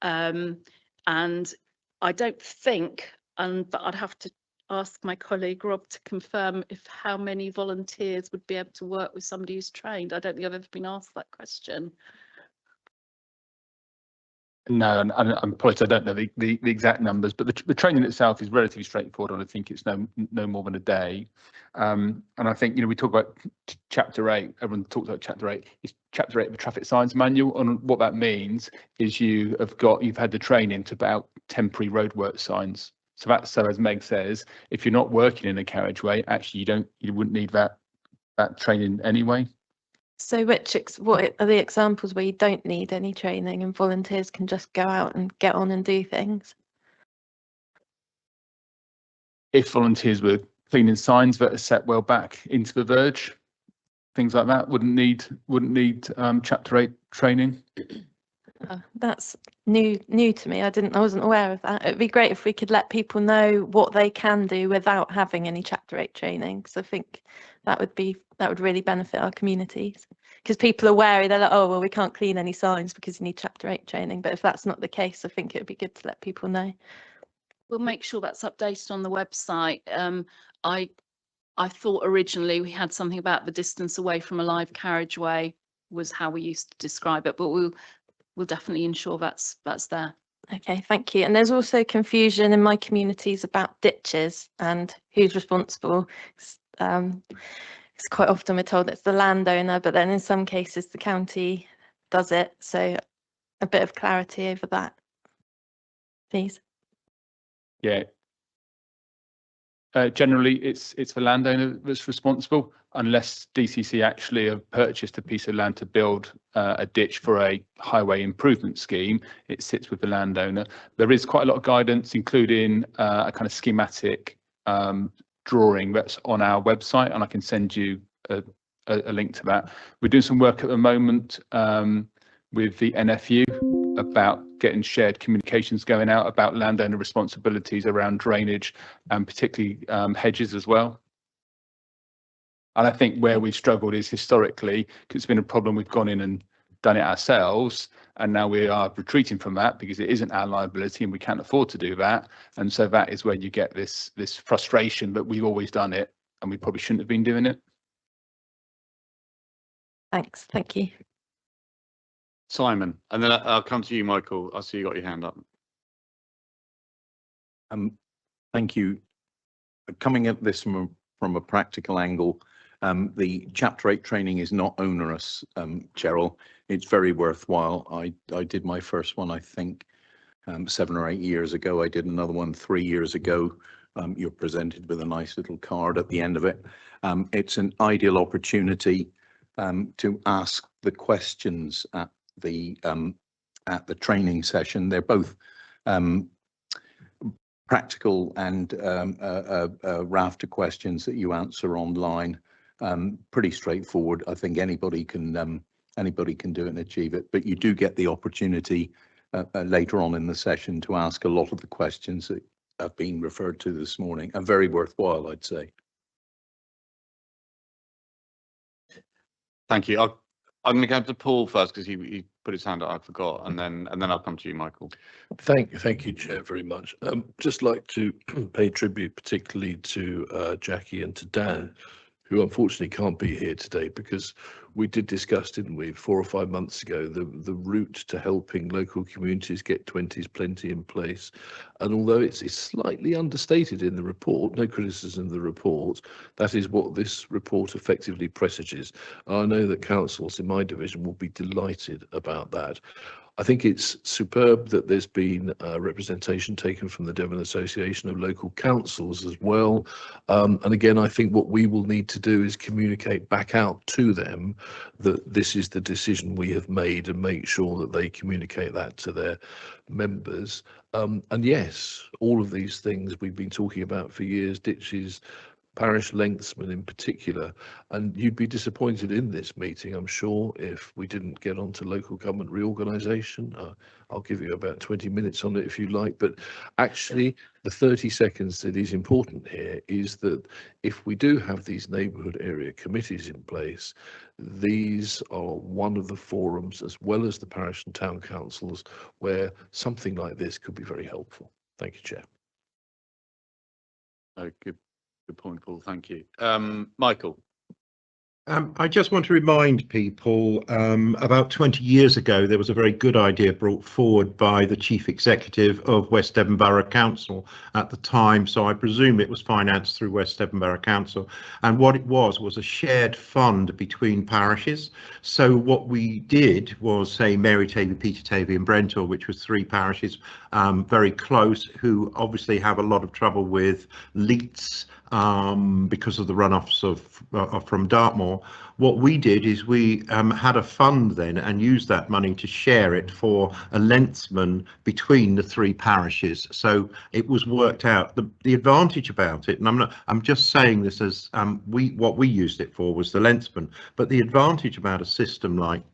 And I don't think, but I'd have to ask my colleague Rob to confirm how many volunteers would be able to work with somebody who's trained. I don't think I've ever been asked that question. No, and I apologize, I don't know the exact numbers, but the training itself is relatively straightforward, and I think it's no more than a day. And I think, you know, we talk about Chapter 8, everyone talks about Chapter 8, it's Chapter 8 of the Traffic Science Manual, and what that means is you've had the training to about temporary roadwork signs. So as Meg says, if you're not working in a carriageway, actually you wouldn't need that training anyway. So what are the examples where you don't need any training and volunteers can just go out and get on and do things? If volunteers were cleaning signs that are set well back into the verge, things like that wouldn't need chapter 8 training. That's new to me. I wasn't aware of that. It'd be great if we could let people know what they can do without having any chapter 8 training, because I think that would really benefit our communities. Because people are wary, they're like, oh well, we can't clean any signs because you need chapter 8 training. But if that's not the case, I think it would be good to let people know. We'll make sure that's updated on the website. I thought originally we had something about the distance away from a live carriageway was how we used to describe it, but we'll definitely ensure that's there. Okay, thank you. And there's also confusion in my communities about ditches and who's responsible. It's quite often we're told it's the landowner, but then in some cases the county does it. So a bit of clarity over that, please. Yeah. Generally, it's the landowner that's responsible, unless DCC actually have purchased a piece of land to build a ditch for a highway improvement scheme. It sits with the landowner. There is quite a lot of guidance, including a kind of schematic drawing that's on our website, and I can send you a link to that. We're doing some work at the moment with the NFU about getting shared communications going out about landowner responsibilities around drainage and particularly hedges as well. And I think where we've struggled is historically, because it's been a problem, we've gone in and done it ourselves, and now we are retreating from that because it isn't our liability and we can't afford to do that. And so that is where you get this frustration that we've always done it and we probably shouldn't have been doing it. Thanks, thank you. Simon, and then I'll come to you, Michael. I see you got your hand up. Thank you. Coming at this from a practical angle, the chapter 8 training is not onerous, Cheryl. It's very worthwhile. I did my first one, I think, 7 or 8 years ago. I did another one 3 years ago. You're presented with a nice little card at the end of it. It's an ideal opportunity to ask the questions at the training session. They're both practical and a raft of questions that you answer online. Pretty straightforward. I think anybody can do it and achieve it, but you do get the opportunity later on in the session to ask a lot of the questions that have been referred to this morning, and very worthwhile, I'd say. Thank you. I'm going to go to Paul first because he put his hand up. I forgot, and then I'll come to you, Michael. Thank you, Chair, very much. Just like to pay tribute particularly to Jackie and to Dan, who unfortunately can't be here today, because we did discuss, didn't we, 4 or 5 months ago, the route to helping local communities get 20s plenty in place. And although it's slightly understated in the report, no criticism of the report, that is what this report effectively presages. I know that councils in my division will be delighted about that. I think it's superb that there's been representation taken from the Devon Association of Local Councils as well. And again, I think what we will need to do is communicate back out to them that this is the decision we have made, and make sure that they communicate that to their members. And yes, all of these things we've been talking about for years, ditches, parish lengthsmen in particular, and you'd be disappointed in this meeting, I'm sure, if we didn't get on to local government reorganisation. I'll give you about 20 minutes on it if you like, but actually the 30 seconds that is important here is that if we do have these neighbourhood area committees in place, these are one of the forums, as well as the parish and town councils, where something like this could be very helpful. Thank you, Chair. Good point, Paul. Thank you. Michael. I just want to remind people, about 20 years ago, there was a very good idea brought forward by the Chief Executive of West Devon Borough Council at the time. So I presume it was financed through West Devon Borough Council. And what it was a shared fund between parishes. So what we did was, say, Mary Tavy, Peter Tavy and Brentor, which was 3 parishes very close, who obviously have a lot of trouble with leaks because of the runoffs from Dartmoor. anymore. What we did is we had a fund then and used that money to share it for a lensman between the 3 parishes. So it was worked out. The advantage about it, and I'm just saying this as what we used it for was the lensman, but the advantage about a system like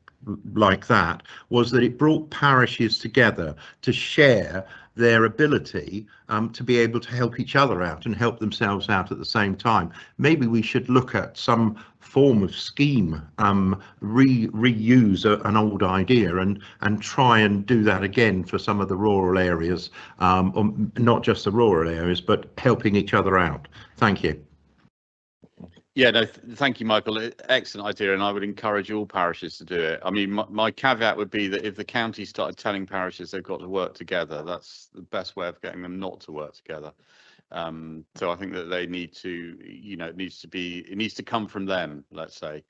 that was that it brought parishes together to share their ability to be able to help each other out and help themselves out at the same time. Maybe we should look at some form of scheme, reuse an old idea and try and do that again for some of the rural areas, or not just the rural areas, but helping each other out. Thank you. Yeah, no, thank you, Michael. Excellent idea, and I would encourage all parishes to do it. I mean, my caveat would be that if the county started telling parishes they've got to work together, that's the best way of getting them not to work together. So I think that they need to, it needs to come from them, let's say.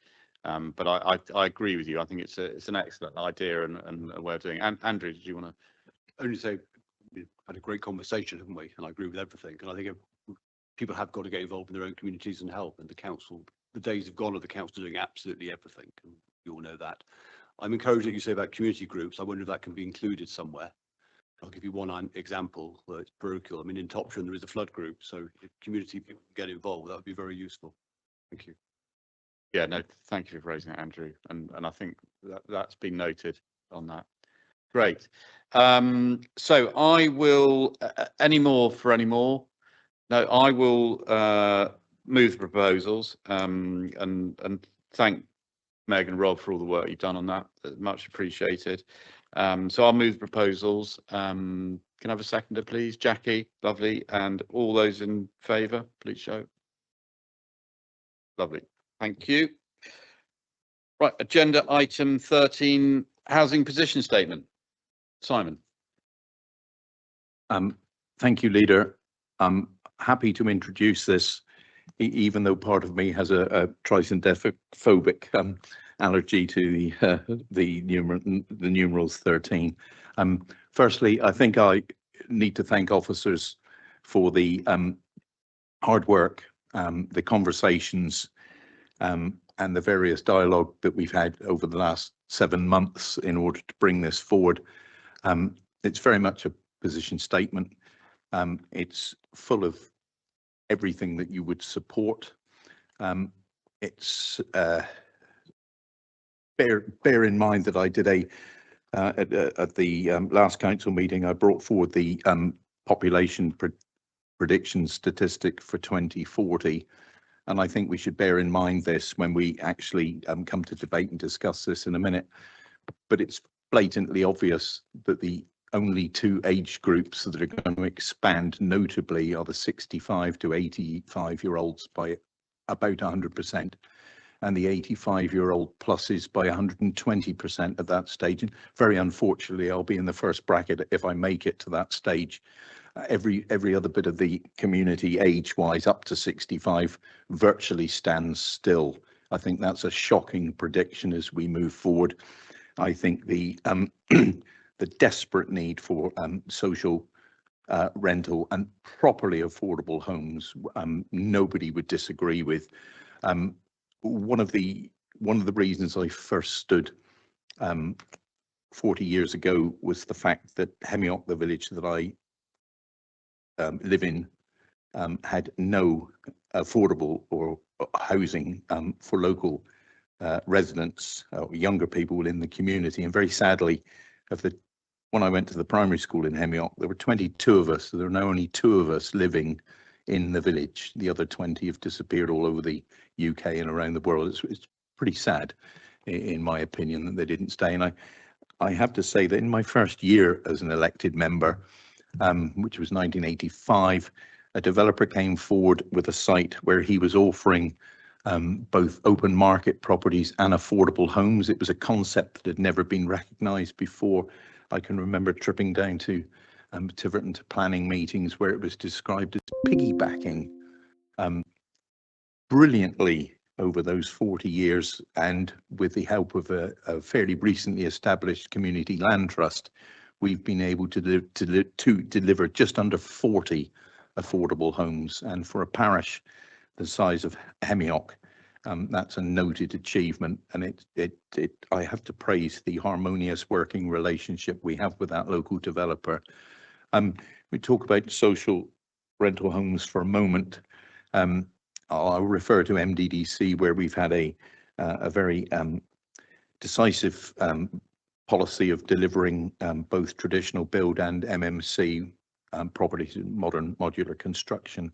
But I agree with you. I think it's an excellent idea and a way of doing it. And Andrew, did you want to? Only say we had a great conversation, haven't we? And I agree with everything. And I think people have got to get involved in their own communities and help. And the council, the days have gone of the council doing absolutely everything. And you all know that. I'm encouraged that you say about community groups. I wonder if that can be included somewhere. I'll give you one example. It's parochial. I mean, in Topsham, there is a flood group. So if community people get involved, that would be very useful. Thank you. Yeah, no, thank you for raising it, Andrew. And I think that's been noted on that. Great. So I will, any more? No, I will move the proposals and thank Meg and Rob for all the work you've done on that. Much appreciated. So I'll move the proposals. Can I have a seconder, please? Jackie, lovely. And all those in favour, please show. Lovely. Thank you. Right, agenda item 13, housing position statement. Simon. Thank you, Leader. I'm happy to introduce this, even though part of me has a trisynthetophobic allergy to the numerals 13. Firstly, I think I need to thank officers for the hard work, the conversations, and the various dialogue that we've had over the last 7 months in order to bring this forward. It's very much a position statement. It's full of everything that you would support. It's bear in mind that I did at the last council meeting, I brought forward the population prediction statistic for 2040. And I think we should bear in mind this when we actually come to debate and discuss this in a minute. But it's blatantly obvious that the only 2 age groups that are going to expand notably are the 65 to 85-year-olds by about 100%, and the 85-year-old pluses by 120% at that stage. And very unfortunately, I'll be in the first bracket if I make it to that stage. Every other bit of the community age-wise up to 65 virtually stands still. I think that's a shocking prediction as we move forward. I think the desperate need for social rental and properly affordable homes, nobody would disagree with. One of the reasons I first stood 40 years ago was the fact that Hemyock, the village that I live in, had no affordable or housing for local residents or younger people in the community. And very sadly, when I went to the primary school in Hemyock, there were 22 of us. So there are now only 2 of us living in the village. The other 20 have disappeared all over the UK and around the world. It's pretty sad, in my opinion, that they didn't stay. And I have to say that in my first year as an elected member, which was 1985, a developer came forward with a site where he was offering both open market properties and affordable homes. It was a concept that had never been recognised before. I can remember tripping down to Tiverton to planning meetings where it was described as piggybacking brilliantly over those 40 years, and with the help of a fairly recently established community land trust, we've been able to deliver just under 40 affordable homes. And for a parish the size of Hemyock, That's a noted achievement, and I have to praise the harmonious working relationship we have with that local developer. We talk about social rental homes for a moment. I'll refer to MDDC, where we've had a very decisive policy of delivering both traditional build and MMC properties in modern modular construction.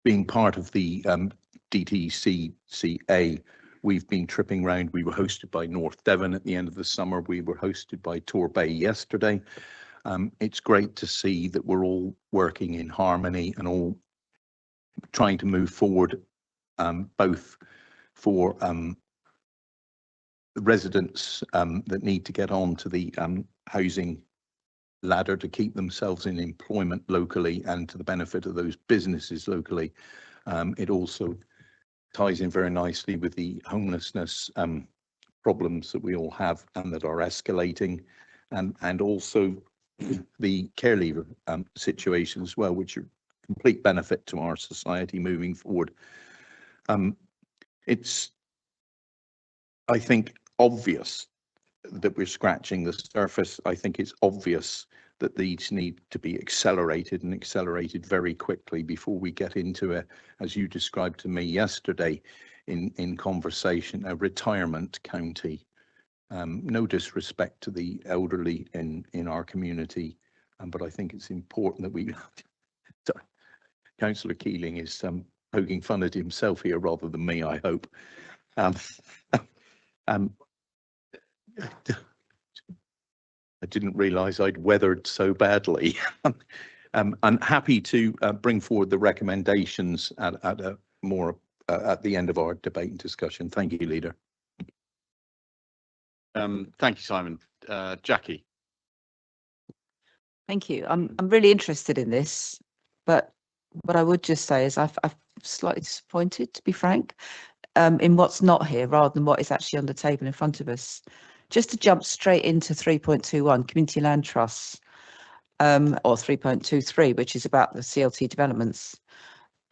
Being part of the DTCCA, we've been tripping around. We were hosted by North Devon at the end of the summer. We were hosted by Torbay yesterday. It's great to see that we're all working in harmony and all trying to move forward, both for the residents that need to get on to the housing ladder to keep themselves in employment locally, and to the benefit of those businesses locally. It also ties in very nicely with the homelessness problems that we all have and that are escalating, and also the care leaver situation as well, which are complete benefit to our society moving forward. It's, I think, obvious that we're scratching the surface. I think it's obvious that these need to be accelerated, and accelerated very quickly, before we get into as you described to me yesterday in conversation, a retirement county. No disrespect to the elderly in our community, but I think it's important that we Councillor Keeling is poking fun at himself here rather than me, I hope. I didn't realise I'd weathered so badly. I'm happy to bring forward the recommendations at the end of our debate and discussion. Thank you, Leader. Thank you, Simon. Jackie. Thank you. I'm really interested in this, but what I would just say is I'm slightly disappointed, to be frank, in what's not here rather than what is actually on the table in front of us. Just to jump straight into 3.21, community land trusts, or 3.23, which is about the CLT developments.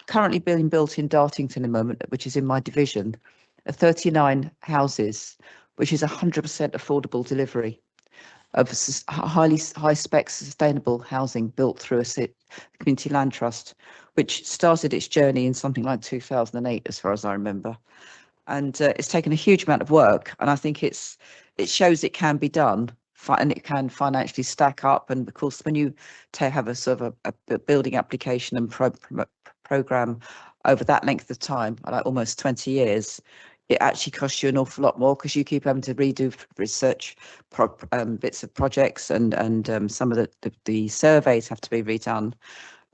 Currently being built in Dartington at the moment, which is in my division, are 39 houses, which is 100% affordable delivery of high spec sustainable housing built through a community land trust, which started its journey in something like 2008, as far as I remember. And it's taken a huge amount of work, and I think it shows it can be done, and it can financially stack up. And of course, when you have a sort of a building application and program over that length of time, like almost 20 years, it actually costs you an awful lot more, because you keep having to redo research bits of projects, and some of the surveys have to be redone.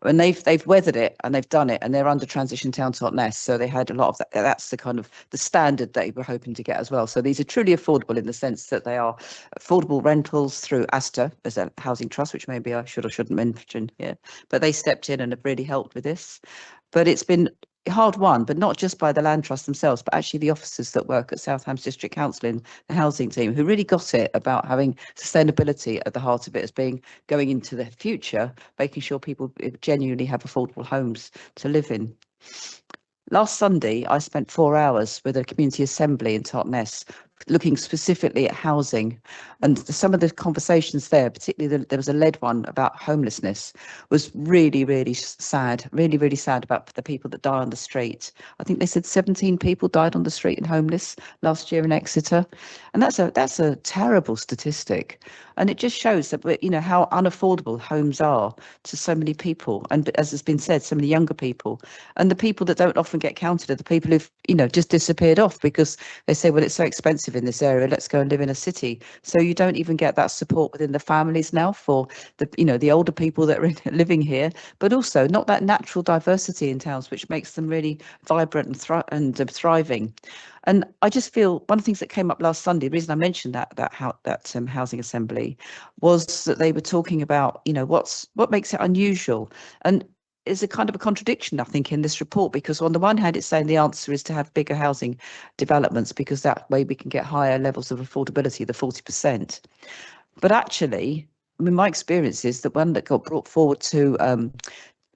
And they've weathered it, and they've done it, and they're under transition town Totnes, so they had a lot of that. That's the kind of the standard they were hoping to get as well. So these are truly affordable in the sense that they are affordable rentals through Astor as a housing trust, which maybe I should or shouldn't mention here, but they stepped in and have really helped with this. But it's been hard won, but not just by the land trust themselves, but actually the officers that work at Southampton District Council in the housing team, who really got it about having sustainability at the heart of it, as being going into the future, making sure people genuinely have affordable homes to live in. Last Sunday, I spent 4 hours with a community assembly in Totnes, looking specifically at housing, and some of the conversations there, particularly there was a led one about homelessness, was really, really sad, really sad about the people that die on the street. I think they said 17 people died on the street and homeless last year in Exeter, and that's a terrible statistic, and it just shows that how unaffordable homes are to so many people, and as has been said, so many younger people, and the people that don't often get counted are the people who've just disappeared off because they say, well, it's so expensive in this area, let's go and live in a city. So you don't even get that support within the families now for the older people that are living here, but also not that natural diversity in towns, which makes them really vibrant and thriving. And I just feel one of the things that came up last Sunday, the reason I mentioned that housing assembly, was that they were talking about what makes it unusual. And is a kind of a contradiction, I think, in this report, because on the one hand, it's saying the answer is to have bigger housing developments, because that way we can get higher levels of affordability, the 40%. But actually, I mean, my experience is that one that got brought forward to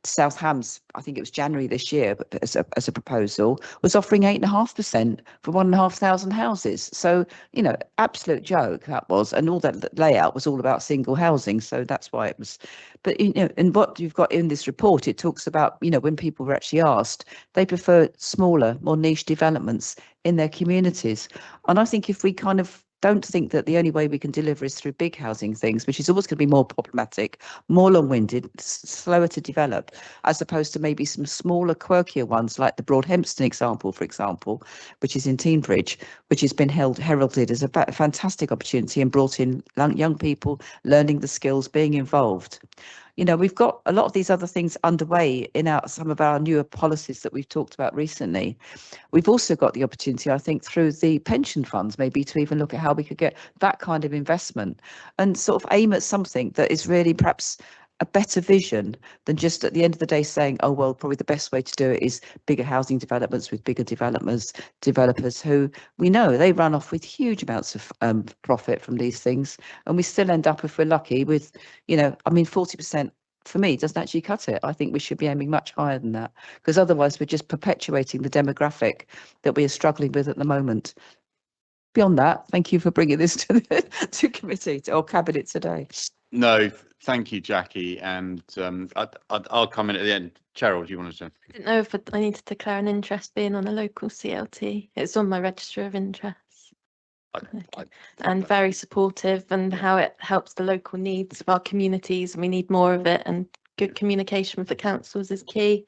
South Hams, I think it was January this year, but as a proposal, was offering 8.5% for 1,500 houses. So, you know, absolute joke that was, and all that layout was all about single housing. So that's why it was. But, you know, and what you've got in this report, it talks about, you know, when people were actually asked, they prefer smaller, more niche developments in their communities. And I think if we kind of don't think that the only way we can deliver is through big housing things, which is always going to be more problematic, more long-winded, slower to develop, as opposed to maybe some smaller, quirkier ones like the Broadhempston example, for example, which is in Teenbridge, which has been heralded as a fantastic opportunity and brought in young people learning the skills, being involved. You know, we've got a lot of these other things underway in some of our newer policies that we've talked about recently. We've also got the opportunity, I think, through the pension funds, maybe to even look at how we could get that kind of investment and sort of aim at something that is really perhaps a better vision than just at the end of the day saying, oh, well, probably the best way to do it is bigger housing developments with bigger developers who we know they run off with huge amounts of profit from these things. And we still end up, if we're lucky, with, you know, I mean, 40% for me doesn't actually cut it. I think we should be aiming much higher than that, because otherwise we're just perpetuating the demographic that we are struggling with at the moment. Beyond that, thank you for bringing this to the to committee or cabinet today. No, thank you, Jackie. And I'll come in at the end. Cheryl, do you want to say? I didn't know if I need to declare an interest being on a local CLT. It's on my register of interests. And very supportive, and how it helps the local needs of our communities, and we need more of it, and good communication with the councils is key.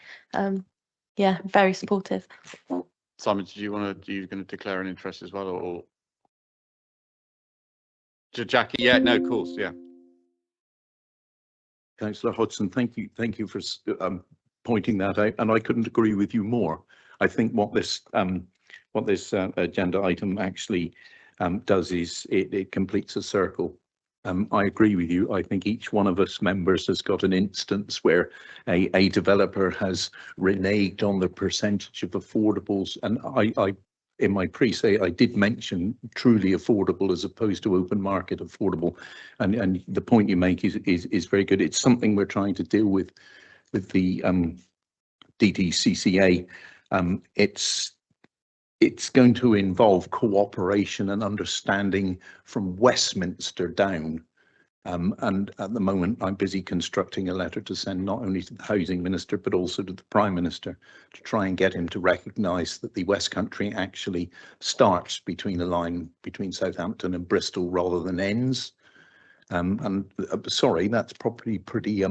Yeah, very supportive. Simon, are you going to declare an interest as well, or Jackie? Yeah, no, of course, yeah. Councillor Hodgson, thank you for pointing that out, and I couldn't agree with you more. I think what this agenda item actually does is it completes a circle. I agree with you. I think each one of us members has got an instance where a developer has reneged on the percentage of affordables, and I in my pre-say I did mention truly affordable as opposed to open market affordable, and the point you make is very good. It's something we're trying to deal with the DDCCA. It's going to involve cooperation and understanding from Westminster down. And at the moment, I'm busy constructing a letter to send not only to the Housing Minister, but also to the Prime Minister to try and get him to recognise that the West Country actually starts between a line between Southampton and Bristol rather than ends. Sorry, that's probably pretty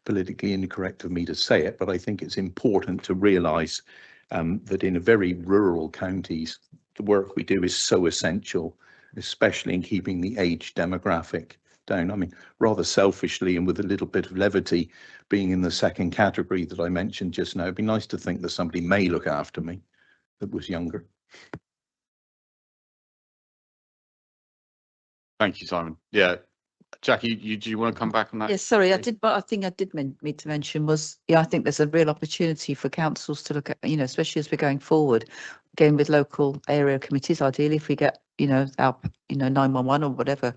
politically incorrect of me to say it, but I think it's important to realise that in very rural counties, the work we do is so essential, especially in keeping the age demographic down. I mean, rather selfishly and with a little bit of levity, being in the second category that I mentioned just now, it'd be nice to think that somebody may look after me that was younger. Thank you, Simon. Yeah. Jackie, do you want to come back on that? Yes, sorry, I did, but I think I did need to mention was, yeah, I think there's a real opportunity for councils to look at, you know, especially as we're going forward, again with local area committees, ideally if we get, you know, our, you know, 911 or whatever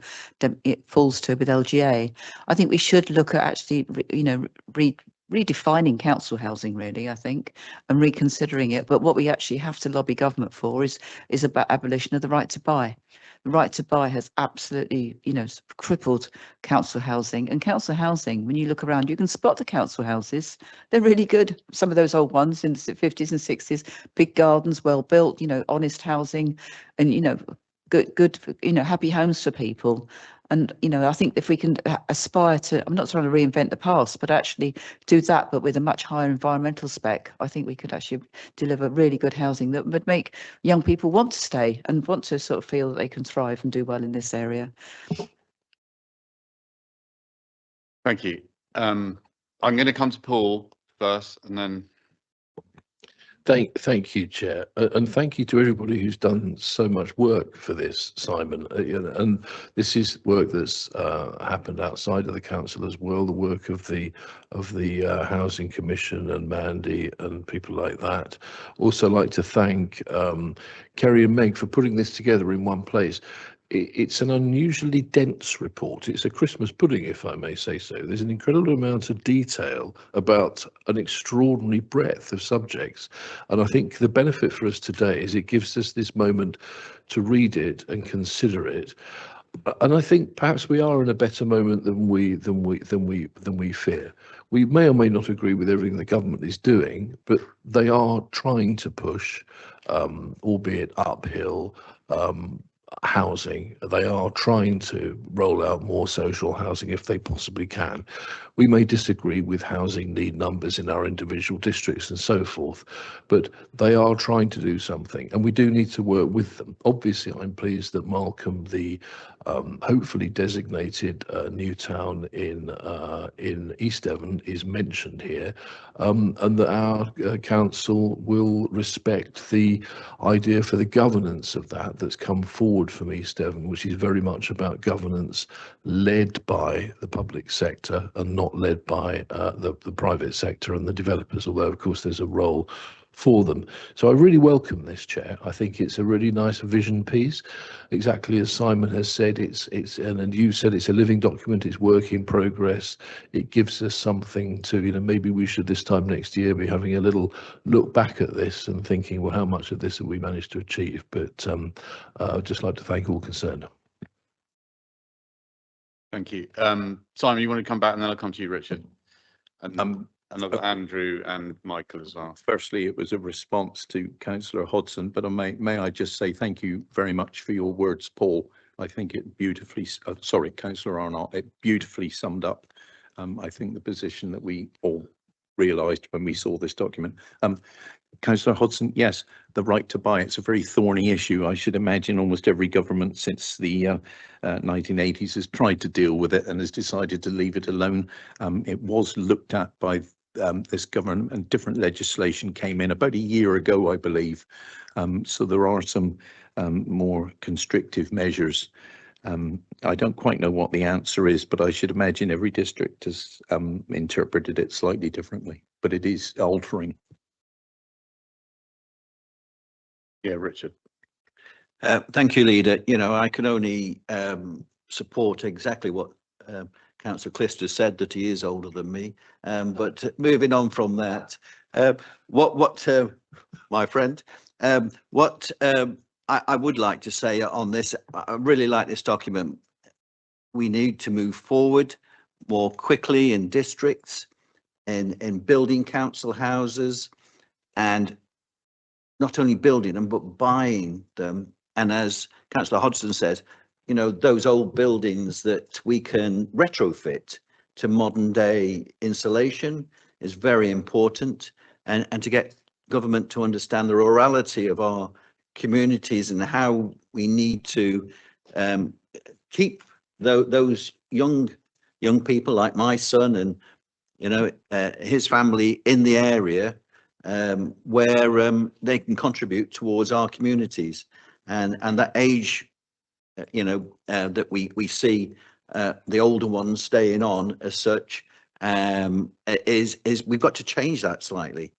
it falls to with LGA, I think we should look at actually, you know, redefining council housing really, I think, and reconsidering it. But what we actually have to lobby government for is about abolition of the right to buy. The right to buy has absolutely, you know, crippled council housing. And council housing, when you look around, you can spot the council houses. They're really good. Some of those old ones in the 50s and 60s, big gardens, well built, you know, honest housing, and, you know, good, you know, happy homes for people. And, you know, I think if we can aspire to, I'm not trying to reinvent the past, but actually do that, but with a much higher environmental spec, I think we could actually deliver really good housing that would make young people want to stay and want to sort of feel that they can thrive and do well in this area. Thank you. I'm going to come to Paul first and then. Thank you, Chair, and thank you to everybody who's done so much work for this, Simon. And this is work that's happened outside of the council as well. The work of the Housing Commission and Mandy and people like that. Also, like to thank Kerry and Meg for putting this together in one place. it's an unusually dense report. It's a Christmas pudding, if I may say so. There's an incredible amount of detail about an extraordinary breadth of subjects. And I think the benefit for us today is it gives us this moment to read it and consider it. And I think perhaps we are in a better moment than we fear. We may or may not agree with everything the government is doing, but they are trying to push, albeit uphill, housing. They are trying to roll out more social housing if they possibly can. We may disagree with housing need numbers in our individual districts and so forth, but they are trying to do something, and we do need to work with them. Obviously, I'm pleased that Malcolm, the hopefully designated new town in East Devon, is mentioned here, and that our council will respect the idea for the governance of that's come forward from East Devon, which is very much about governance led by the public sector and not led by the private sector and the developers, although of course there's a role for them. So I really welcome this, Chair. I think it's a really nice vision piece. Exactly as Simon has said, and you said, it's a living document, it's work in progress. It gives us something to, maybe we should this time next year be having a little look back at this and thinking, well, how much of this have we managed to achieve? But I'd just like to thank all concerned. Thank you. Simon, you want to come back and then I'll come to you, Richard. And another Andrew and Michael as well. Firstly, it was a response to Councillor Hodson, but may I just say thank you very much for your words, Paul. I think it beautifully, sorry, Councillor Arnott, it beautifully summed up, I think, the position that we all realised when we saw this document. Councillor Hodson, yes, the right to buy, it's a very thorny issue. I should imagine almost every government since the 1980s has tried to deal with it and has decided to leave it alone. It was looked at by this government, and different legislation came in about a year ago, I believe. So there are some more constrictive measures. I don't quite know what the answer is, but I should imagine every district has interpreted it slightly differently, but it is altering. Yeah, Richard. Thank you, Leader. I can only support exactly what Councillor Clister said, that he is older than me. But moving on from that, my friend, what I would like to say on this, I really like this document. We need to move forward more quickly in districts, in building council houses, and not only building them, but buying them. And as Councillor Hodgson said, those old buildings that we can retrofit to modern day insulation is very important. And to get government to understand the rurality of our communities and how we need to keep those young people like my son and his family in the area where they can contribute towards our communities, and that age that we see the older ones staying on as such is we've got to change that slightly,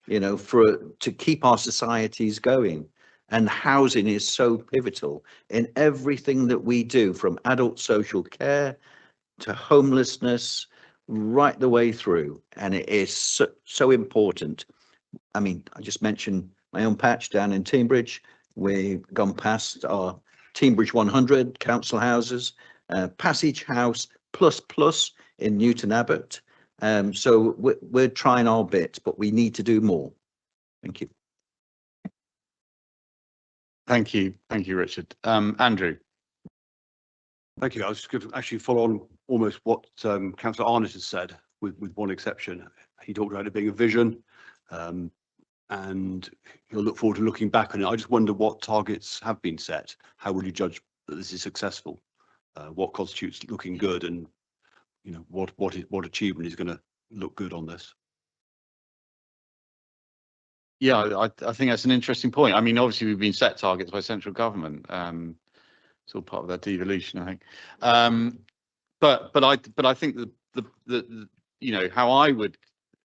to keep our societies going. And housing is so pivotal in everything that we do, from adult social care to homelessness, right the way through. And it is so important. I mean, I just mentioned my own patch down in Teambridge. We've gone past our Teambridge 100 council houses, Passage House plus in Newton Abbot. So we're trying our bit, but we need to do more. Thank you. Thank you, Richard. Andrew. Thank you. I was just going to actually follow on almost what Councillor Arnott has said, with one exception. He talked about it being a vision, and he'll look forward to looking back on it. I just wonder what targets have been set. How will you judge that this is successful? What constitutes looking good, and what achievement is going to look good on this? Yeah, I think that's an interesting point. I mean, obviously we've been set targets by central government. It's all part of that devolution, I think. But I think the how I would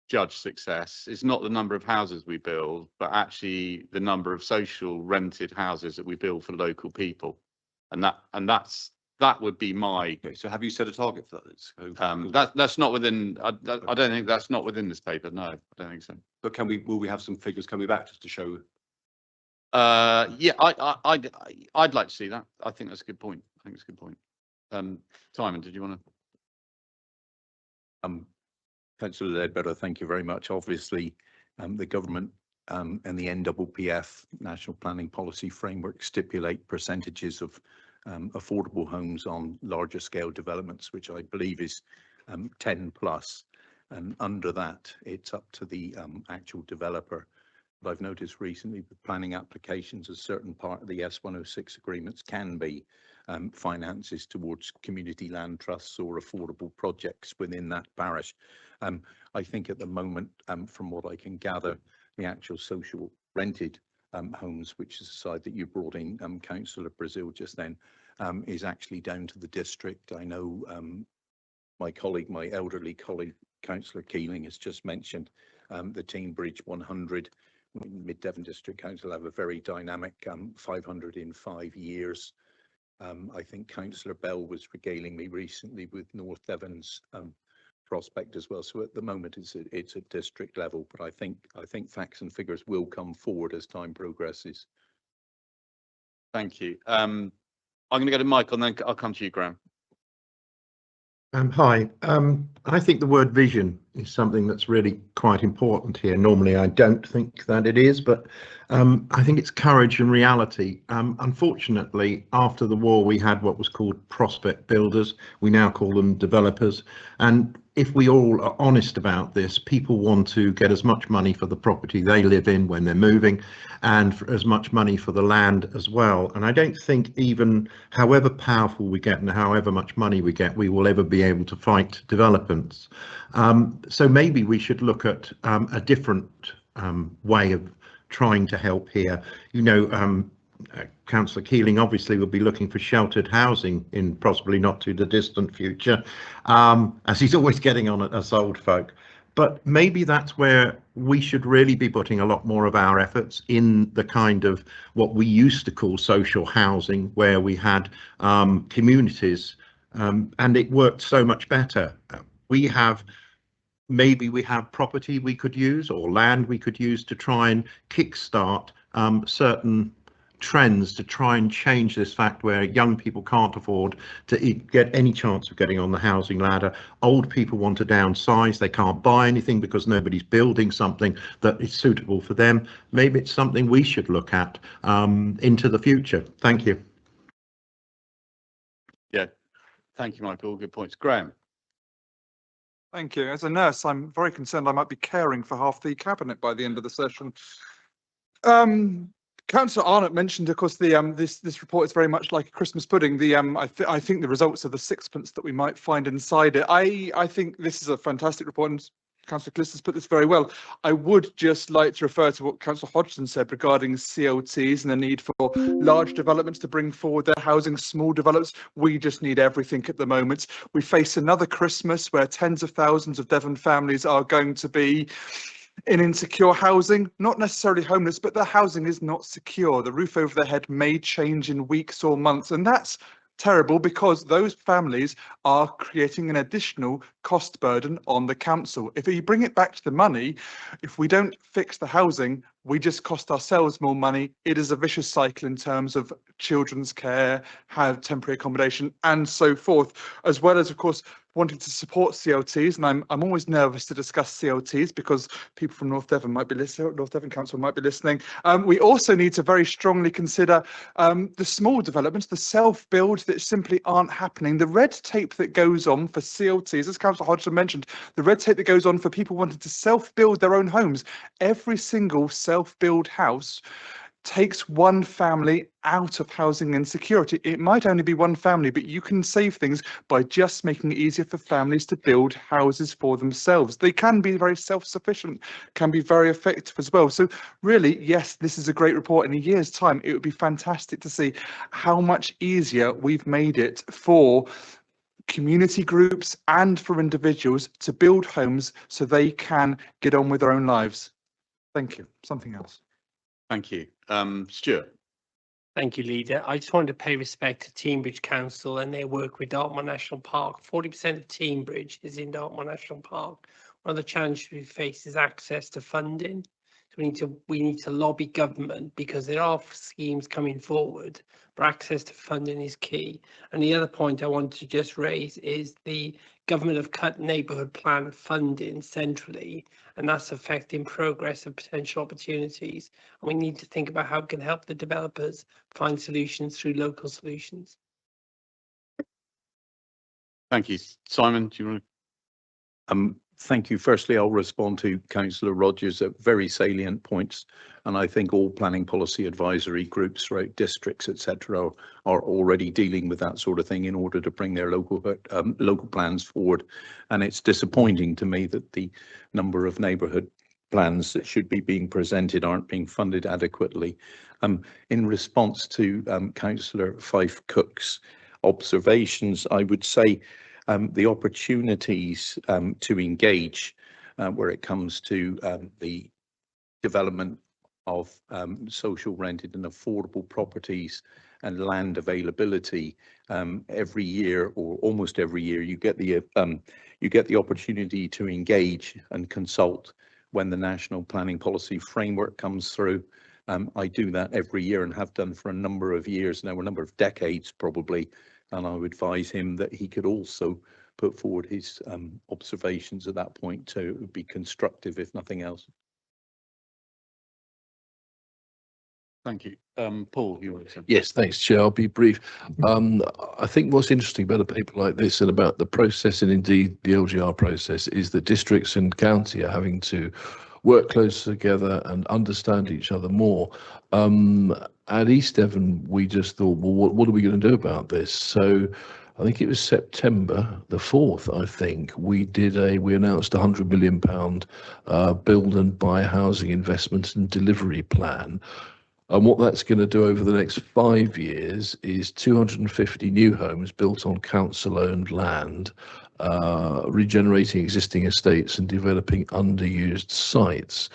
judge success is not the number of houses we build, but actually the number of social rented houses that we build for local people. And that would be my, Okay, so have you set a target for that? So, that's not within, I don't think that's not within this paper. No, I don't think so. but will we have some figures coming back just to show? Yeah, I'd like to see that. I think that's a good point. I think it's a good point. Simon, did you want to? Councillor Ledbetter, thank you very much. Obviously, the government and the NPPF, National Planning Policy Framework, stipulate percentages of affordable homes on larger scale developments, which I believe is 10 plus. And under that, it's up to the actual developer. But I've noticed recently with planning applications, a certain part of the S106 agreements can be finances towards community land trusts or affordable projects within that parish. I think at the moment, from what I can gather, the actual social rented homes, which is the side that you brought in, Councillor Brazil just then, is actually down to the district. I know my elderly colleague, Councillor Keeling, has just mentioned the Team Bridge 100. Mid Devon District Council have a very dynamic 500 in 5 years. I think Councillor Bell was regaling me recently with North Devon's prospect as well. So at the moment it's at district level, but I think facts and figures will come forward as time progresses. Thank you. I'm going to go to Michael and then I'll come to you, Graham. Hi. I think the word vision is something that's really quite important here. Normally, I don't think that it is, but I think it's courage and reality. Unfortunately, after the war, we had what was called prospect builders. We now call them developers. And if we all are honest about this, people want to get as much money for the property they live in when they're moving and for as much money for the land as well. And I don't think even however powerful we get and however much money we get, we will ever be able to fight developments. So maybe we should look at a different way of trying to help here. You know, Councillor Keeling obviously will be looking for sheltered housing in possibly not too the distant future, as he's always getting on at us old folk. But maybe that's where we should really be putting a lot more of our efforts in the kind of what we used to call social housing, where we had communities and it worked so much better. Maybe we have property we could use or land we could use to try and kickstart certain trends to try and change this fact where young people can't afford to get any chance of getting on the housing ladder. Old people want to downsize, they can't buy anything because nobody's building something that is suitable for them. Maybe it's something we should look at into the future. Thank you. Yeah, thank you, Michael. Good points. Graham. Thank you. As a nurse, I'm very concerned I might be caring for half the cabinet by the end of the session. Councillor Arnott mentioned, of course, the this report is very much like a Christmas pudding. I think the results are the sixpence that we might find inside it. I think this is a fantastic report, and Councillor Cliss has put this very well. I would just like to refer to what Councillor Hodgson said regarding CLTs and the need for large developments to bring forward their housing, small developments. We just need everything at the moment. We face another Christmas where tens of thousands of Devon families are going to be in insecure housing, not necessarily homeless, but their housing is not secure. The roof over their head may change in weeks or months, and that's terrible because those families are creating an additional cost burden on the council. If you bring it back to the money, if we don't fix the housing, we just cost ourselves more money. It is a vicious cycle in terms of children's care, have temporary accommodation, and so forth, as well as, of course, wanting to support CLTs. And I'm always nervous to discuss CLTs because people from North Devon might be listening, North Devon Council might be listening. We also need to very strongly consider the small developments, the self-build that simply aren't happening. The red tape that goes on for CLTs, as Councillor Hodgson mentioned, the red tape that goes on for people wanting to self-build their own homes. Every single self-build house takes one family out of housing insecurity. It might only be one family, but you can save things by just making it easier for families to build houses for themselves. They can be very self-sufficient, can be very effective as well. So really, yes, this is a great report. In a year's time, it would be fantastic to see how much easier we've made it for community groups and for individuals to build homes so they can get on with their own lives. Thank you. Something else. Thank you. Stuart. Thank you, Leader. I just wanted to pay respect to Teambridge Council and their work with Dartmoor National Park. 40% of Teambridge is in Dartmoor National Park. One of the challenges we face is access to funding. So we need to lobby government because there are schemes coming forward, but access to funding is key. And the other point I want to just raise is the government have cut neighbourhood plan funding centrally, and that's affecting progress of potential opportunities. And we need to think about how we can help the developers find solutions through local solutions. Thank you. Simon, do you want to? Thank you. Firstly, I'll respond to Councillor Rogers at very salient points, and I think all planning policy advisory groups throughout districts, etc., are already dealing with that sort of thing in order to bring their local plans forward. And it's disappointing to me that the number of neighbourhood plans that should be being presented aren't being funded adequately. In response to Councillor Fife Cook's observations, I would say the opportunities to engage where it comes to the development of social rented and affordable properties and land availability every year, or almost every year, you get the opportunity to engage and consult when the National Planning Policy Framework comes through. I do that every year and have done for a number of years now, a number of decades probably. And I would advise him that he could also put forward his observations at that point to be constructive, if nothing else. Thank you. Paul, you want to say? Yes, thanks, Chair. I'll be brief. I think what's interesting about a paper like this and about the process, and indeed the LGR process, is that districts and county are having to work closer together and understand each other more. At East Devon, we just thought, well, what are we going to do about this? So I think it was September the 4th, I think, we announced a £100 million build and buy housing investment and delivery plan. And what that's going to do over the next 5 years is 250 new homes built on council-owned land, regenerating existing estates and developing underused sites.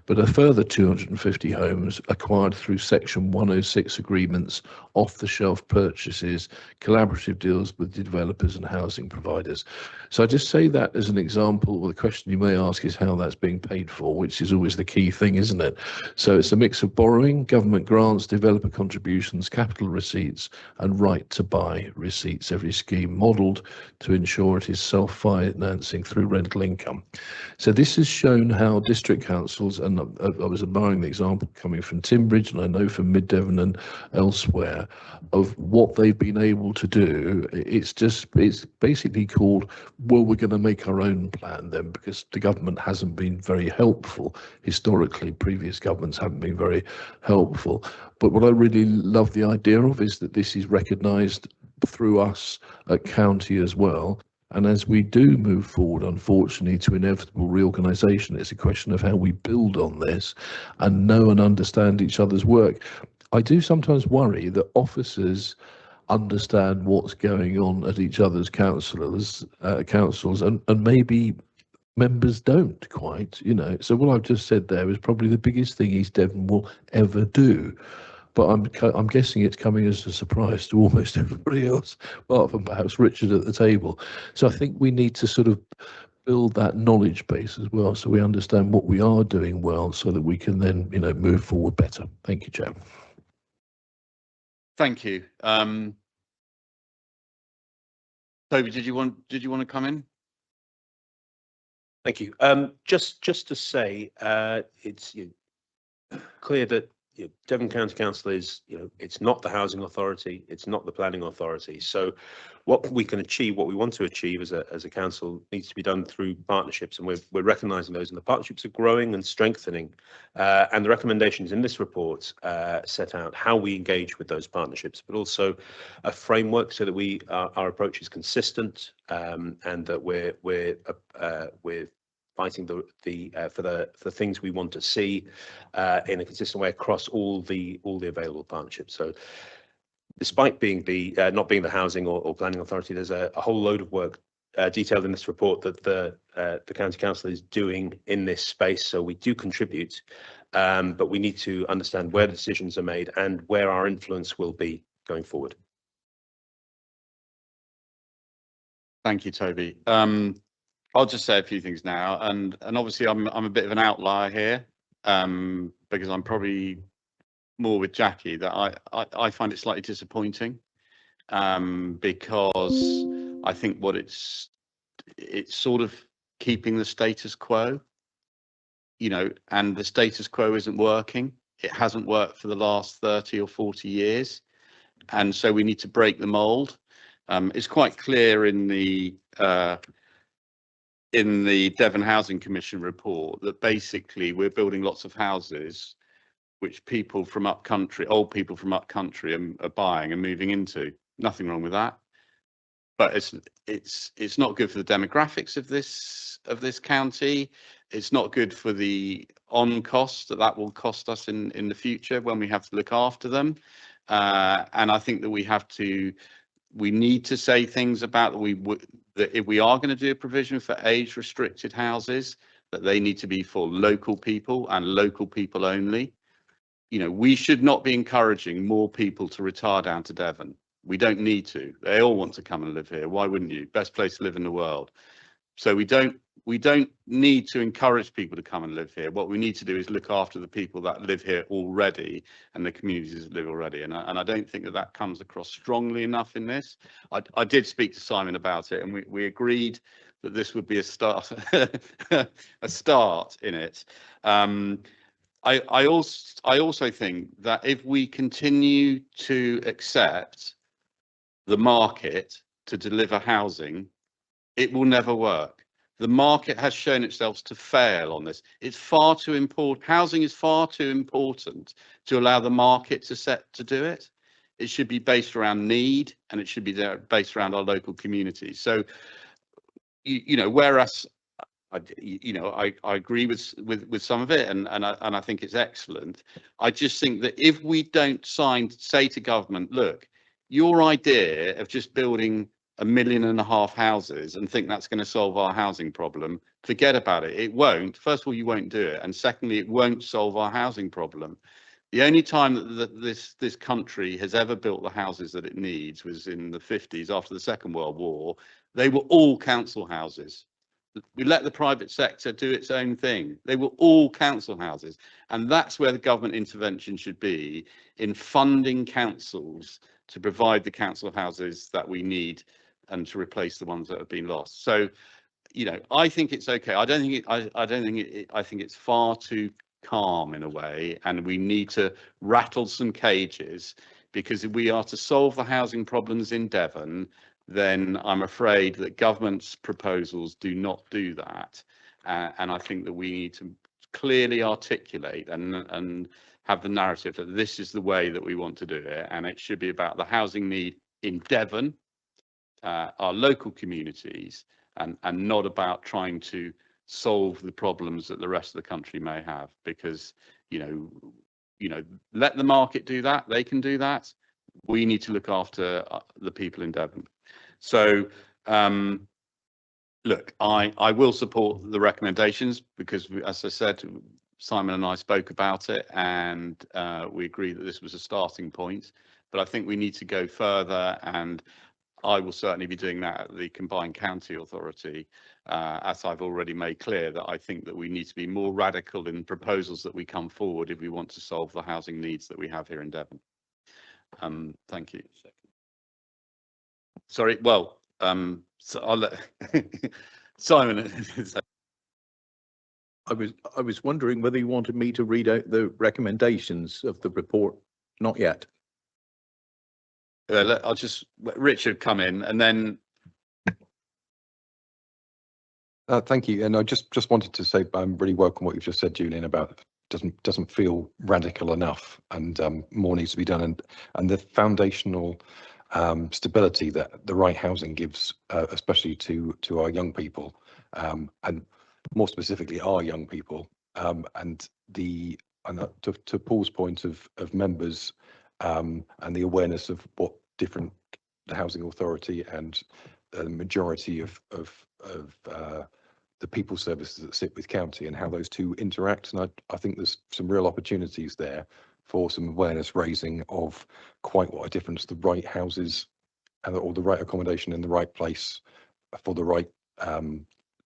But a further 250 homes acquired through Section 106 agreements, off-the-shelf purchases, collaborative deals with developers and housing providers. So I just say that as an example. Well, the question you may ask is how that's being paid for, which is always the key thing, isn't it? So it's a mix of borrowing, government grants, developer contributions, capital receipts, and right to buy receipts. Every scheme modelled to ensure it is self-financing through rental income. So this has shown how district councils, and I was admiring the example coming from Timbridge, and I know from Mid Devon and elsewhere, of what they've been able to do. It's basically called, well, we're going to make our own plan then, because the government hasn't been very helpful historically. Previous governments haven't been very helpful. But what I really love the idea of is that this is recognised through us at county as well. And as we do move forward, unfortunately, to inevitable reorganisation, it's a question of how we build on this and know and understand each other's work. I do sometimes worry that officers understand what's going on at each other's councils, and maybe members don't quite, So what I've just said there is probably the biggest thing East Devon will ever do. But I'm guessing it's coming as a surprise to almost everybody else, apart from perhaps Richard at the table. So I think we need to sort of build that knowledge base as well, so we understand what we are doing well, so that we can then, move forward better. Thank you, Chair. Thank you. Toby, did you want to come in? Thank you. Just to say, it's clear that Devon County Council is, it's not the housing authority, it's not the planning authority. So what we can achieve, what we want to achieve as a council, needs to be done through partnerships, and we're recognising those, and the partnerships are growing and strengthening. And the recommendations in this report set out how we engage with those partnerships, but also a framework so that our approach is consistent, and that we're fighting for the things we want to see in a consistent way across all the available partnerships. So, despite being not being the housing or planning authority, there's a whole load of work detailed in this report that the county council is doing in this space. So we do contribute, but we need to understand where the decisions are made and where our influence will be going forward. Thank you, Toby. I'll just say a few things now, and obviously I'm a bit of an outlier here, because I'm probably more with Jackie, that I find it slightly disappointing, because I think what it's sort of keeping the status quo, you know, and the status quo isn't working. It hasn't worked for the last 30 or 40 years, and so we need to break the mold. It's quite clear in the Devon Housing Commission report that basically we're building lots of houses which people from up country, old people from up country are buying and moving into. Nothing wrong with that, but it's not good for the demographics of this county. It's not good for the on cost that will cost us in the future when we have to look after them. And I think that we need to say things about that if we are going to do a provision for age restricted houses, that they need to be for local people and local people only. You know, we should not be encouraging more people to retire down to Devon. We don't need to. They all want to come and live here. Why wouldn't you? Best place to live in the world. So we don't need to encourage people to come and live here. What we need to do is look after the people that live here already and the communities that live already. And I don't think that comes across strongly enough in this. I did speak to Simon about it, and we agreed that this would be a start, a start in it. I also think that if we continue to accept the market to deliver housing, it will never work. The market has shown itself to fail on this. It's far too important. Housing is far too important to allow the market to do it. It should be based around need, and it should be based around our local communities. So, you know, whereas I agree with some of it, and I think it's excellent. I just think that if we don't say to government, look, your idea of just building 1.5 million houses and think that's going to solve our housing problem, forget about it. It won't. First of all, you won't do it, and secondly, it won't solve our housing problem. The only time that this country has ever built the houses that it needs was in the 50s after the Second World War. They were all council houses. We let the private sector do its own thing. They were all council houses, and that's where the government intervention should be, in funding councils to provide the council houses that we need and to replace the ones that have been lost. So, you know, I think it's okay. I think it's far too calm in a way, and we need to rattle some cages, because if we are to solve the housing problems in Devon, then I'm afraid that government's proposals do not do that. And I think that we need to clearly articulate and have the narrative that this is the way that we want to do it. And it should be about the housing need in Devon, our local communities, and not about trying to solve the problems that the rest of the country may have. Because, you know, let the market do that. They can do that. We need to look after the people in Devon. So, look, I will support the recommendations, because, as I said, Simon and I spoke about it, and we agree that this was a starting point. But I think we need to go further, and I will certainly be doing that at the Combined County Authority, as I've already made clear that I think that we need to be more radical in proposals that we come forward if we want to solve the housing needs that we have here in Devon. Thank you. Sorry, well, so I'll let Simon. I was wondering whether you wanted me to read out the recommendations of the report. Not yet. I'll just let Richard come in, and then. Thank you, and I just wanted to say I'm really welcome what you've just said, Julian, about doesn't feel radical enough, and more needs to be done, and the foundational stability that the right housing gives, especially to our young people, and more specifically our young people, and to Paul's point of members, and the awareness of what the housing authority and the majority of the people services that sit with county and how those two interact. And I think there's some real opportunities there for some awareness raising of quite what a difference the right houses or the right accommodation in the right place for the right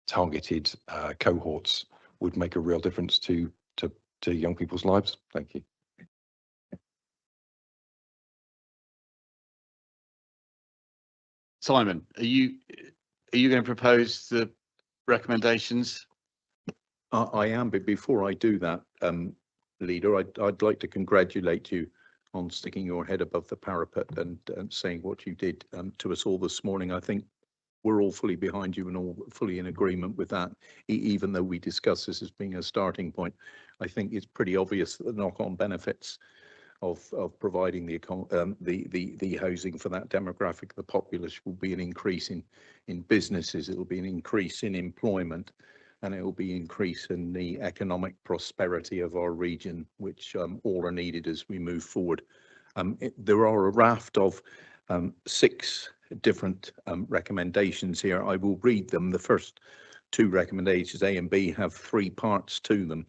targeted cohorts would make a real difference to young people's lives. Thank you. Simon, are you going to propose the recommendations? I am, but before I do that, Leader, I'd like to congratulate you on sticking your head above the parapet and saying what you did to us all this morning. I think we're all fully behind you and all fully in agreement with that, even though we discuss this as being a starting point. I think it's pretty obvious that the knock-on benefits of providing the housing for that demographic, the populace, will be an increase in businesses, it will be an increase in employment, and it will be an increase in the economic prosperity of our region, which all are needed as we move forward. There are a raft of 6 different recommendations here. I will read them. The first 2 recommendations, A and B, have 3 parts to them.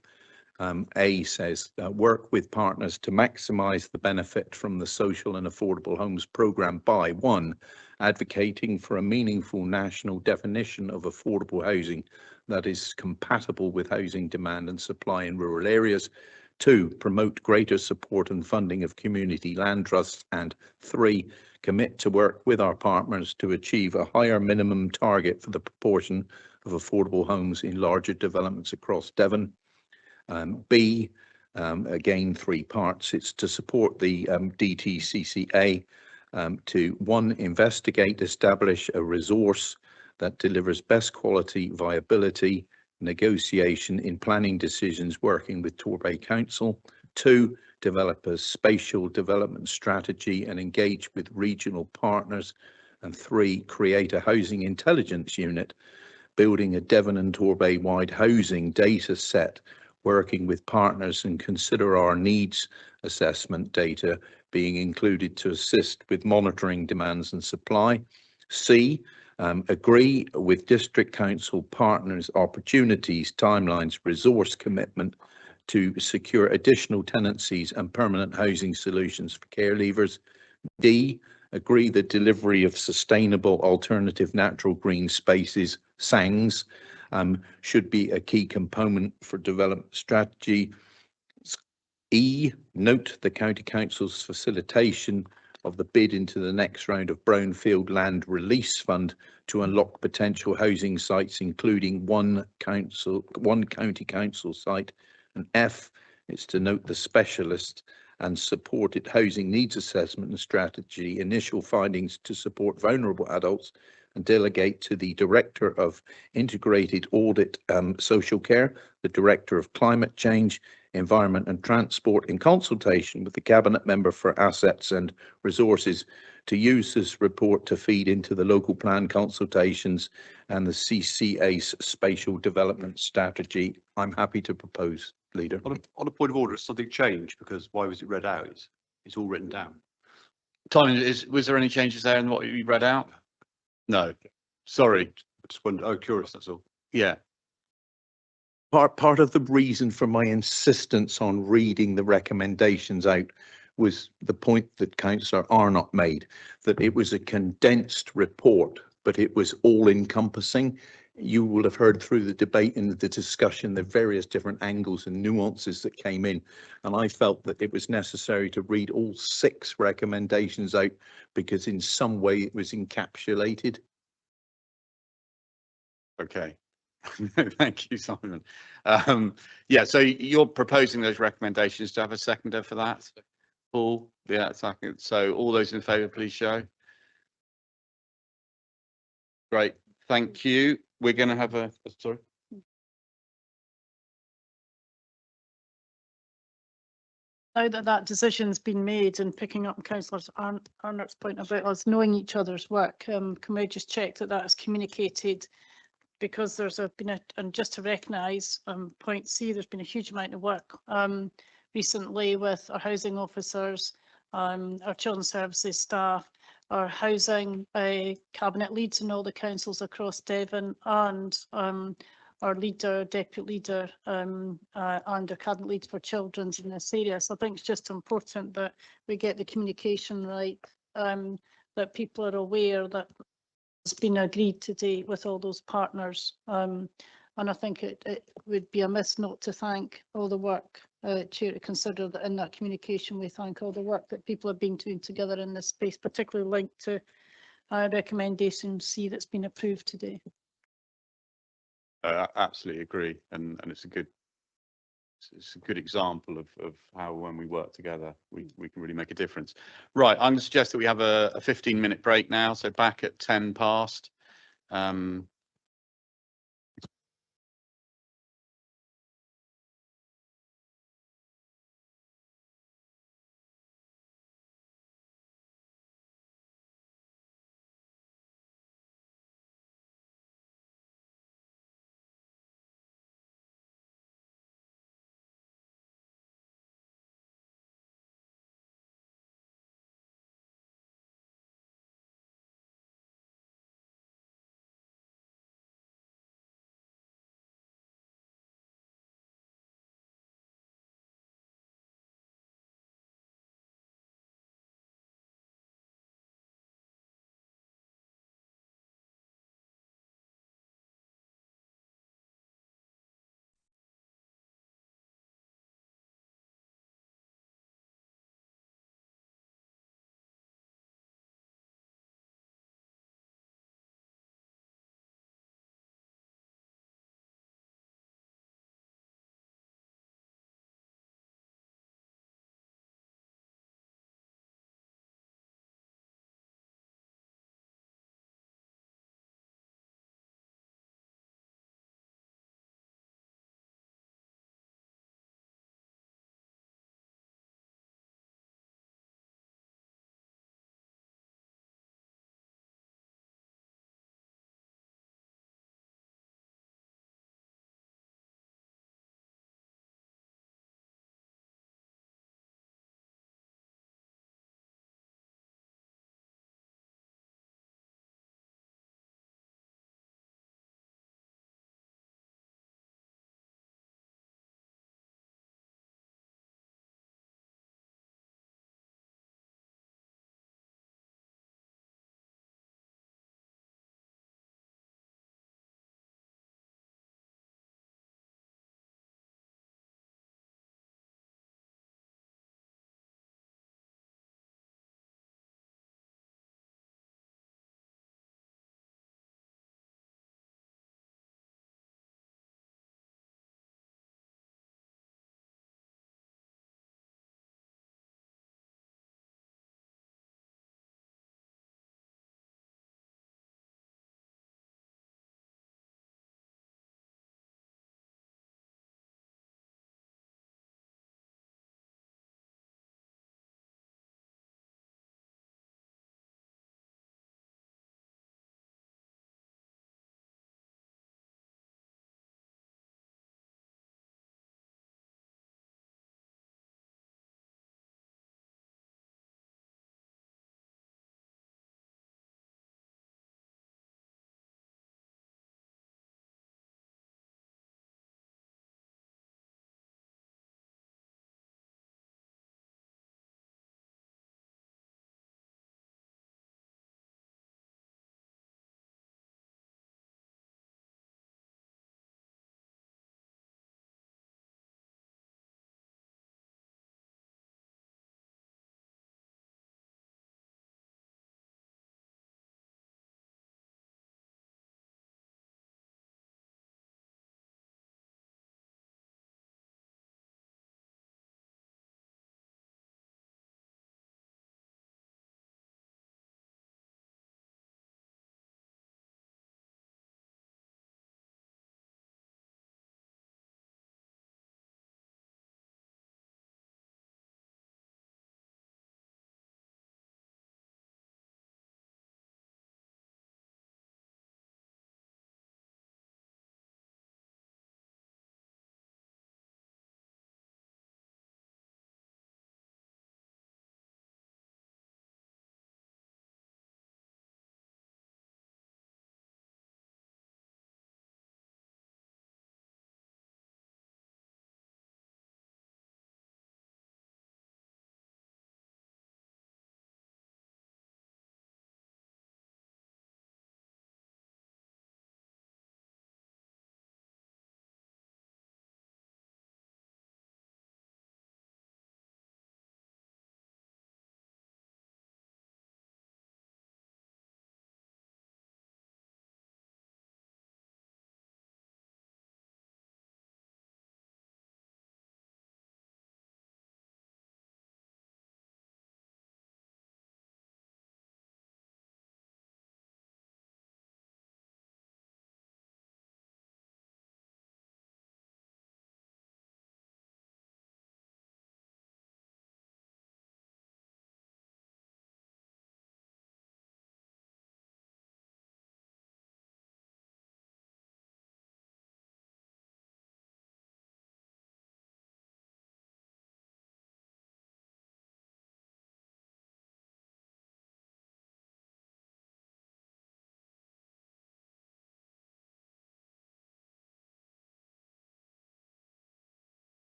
A says, work with partners to maximise the benefit from the Social and Affordable Homes programme by 1, advocating for a meaningful national definition of affordable housing that is compatible with housing demand and supply in rural areas. 2, promote greater support and funding of community land trusts. And 3, commit to work with our partners to achieve a higher minimum target for the proportion of affordable homes in larger developments across Devon. B, again 3 parts. It's to support the DTCCA to 1, investigate, establish a resource that delivers best quality viability negotiation in planning decisions working with Torbay Council. 2, develop a spatial development strategy and engage with regional partners. And 3, create a housing intelligence unit, building a Devon and Torbay wide housing data set, working with partners, and consider our needs assessment data being included to assist with monitoring demands and supply. C, agree with district council partners opportunities, timelines, resource commitment to secure additional tenancies and permanent housing solutions for care leavers. D, agree the delivery of sustainable alternative natural green spaces, SANGs, should be a key component for development strategy. E, note the County Council's facilitation of the bid into the next round of Brownfield Land Release Fund to unlock potential housing sites, including one county council site. And F, it's to note the specialist and supported housing needs assessment and strategy, initial findings to support vulnerable adults, and delegate to the Director of Integrated Audit Social Care, the Director of Climate Change, Environment and Transport, in consultation with the Cabinet Member for Assets and Resources, to use this report to feed into the local plan consultations and the CCA's spatial development strategy. I'm happy to propose, Leader. On a point of order, has something changed? Because why was it read out? It's all written down. Simon, was there any changes there in what you read out? No. Sorry. I just wondered. Oh, curious, that's all. Yeah. Part of the reason for my insistence on reading the recommendations out was the point that Councillor Arnott made, that it was a condensed report, but it was all encompassing. You will have heard through the debate and the discussion the various different angles and nuances that came in, and I felt that it was necessary to read all 6 recommendations out because in some way it was encapsulated. Okay. Thank you, Simon. Yeah, so you're proposing those recommendations. To have a seconder for that? Paul? Yeah, second. So all those in favour, please show. Great, thank you. We're going to have a, sorry. Now that that decision's been made, and picking up Councillor Arnott's point about us knowing each other's work, can we just check that that is communicated? Because there's been and just to recognise point C, there's been a huge amount of work recently with our housing officers, our children's services staff, our housing cabinet leads in all the councils across Devon, and our leader, deputy leader, and our cabinet lead for children's in this area. So I think it's just important that we get the communication right, that people are aware that it's been agreed today with all those partners. And I think it would be a miss not to thank all the work, Chair, to consider that in that communication we thank all the work that people have been doing together in this space, particularly linked to recommendation C that's been approved today. Absolutely agree, and it's a good example of how when we work together we can really make a difference. Right, I'm going to suggest that we have a 15-minute break now, so back at 10 past.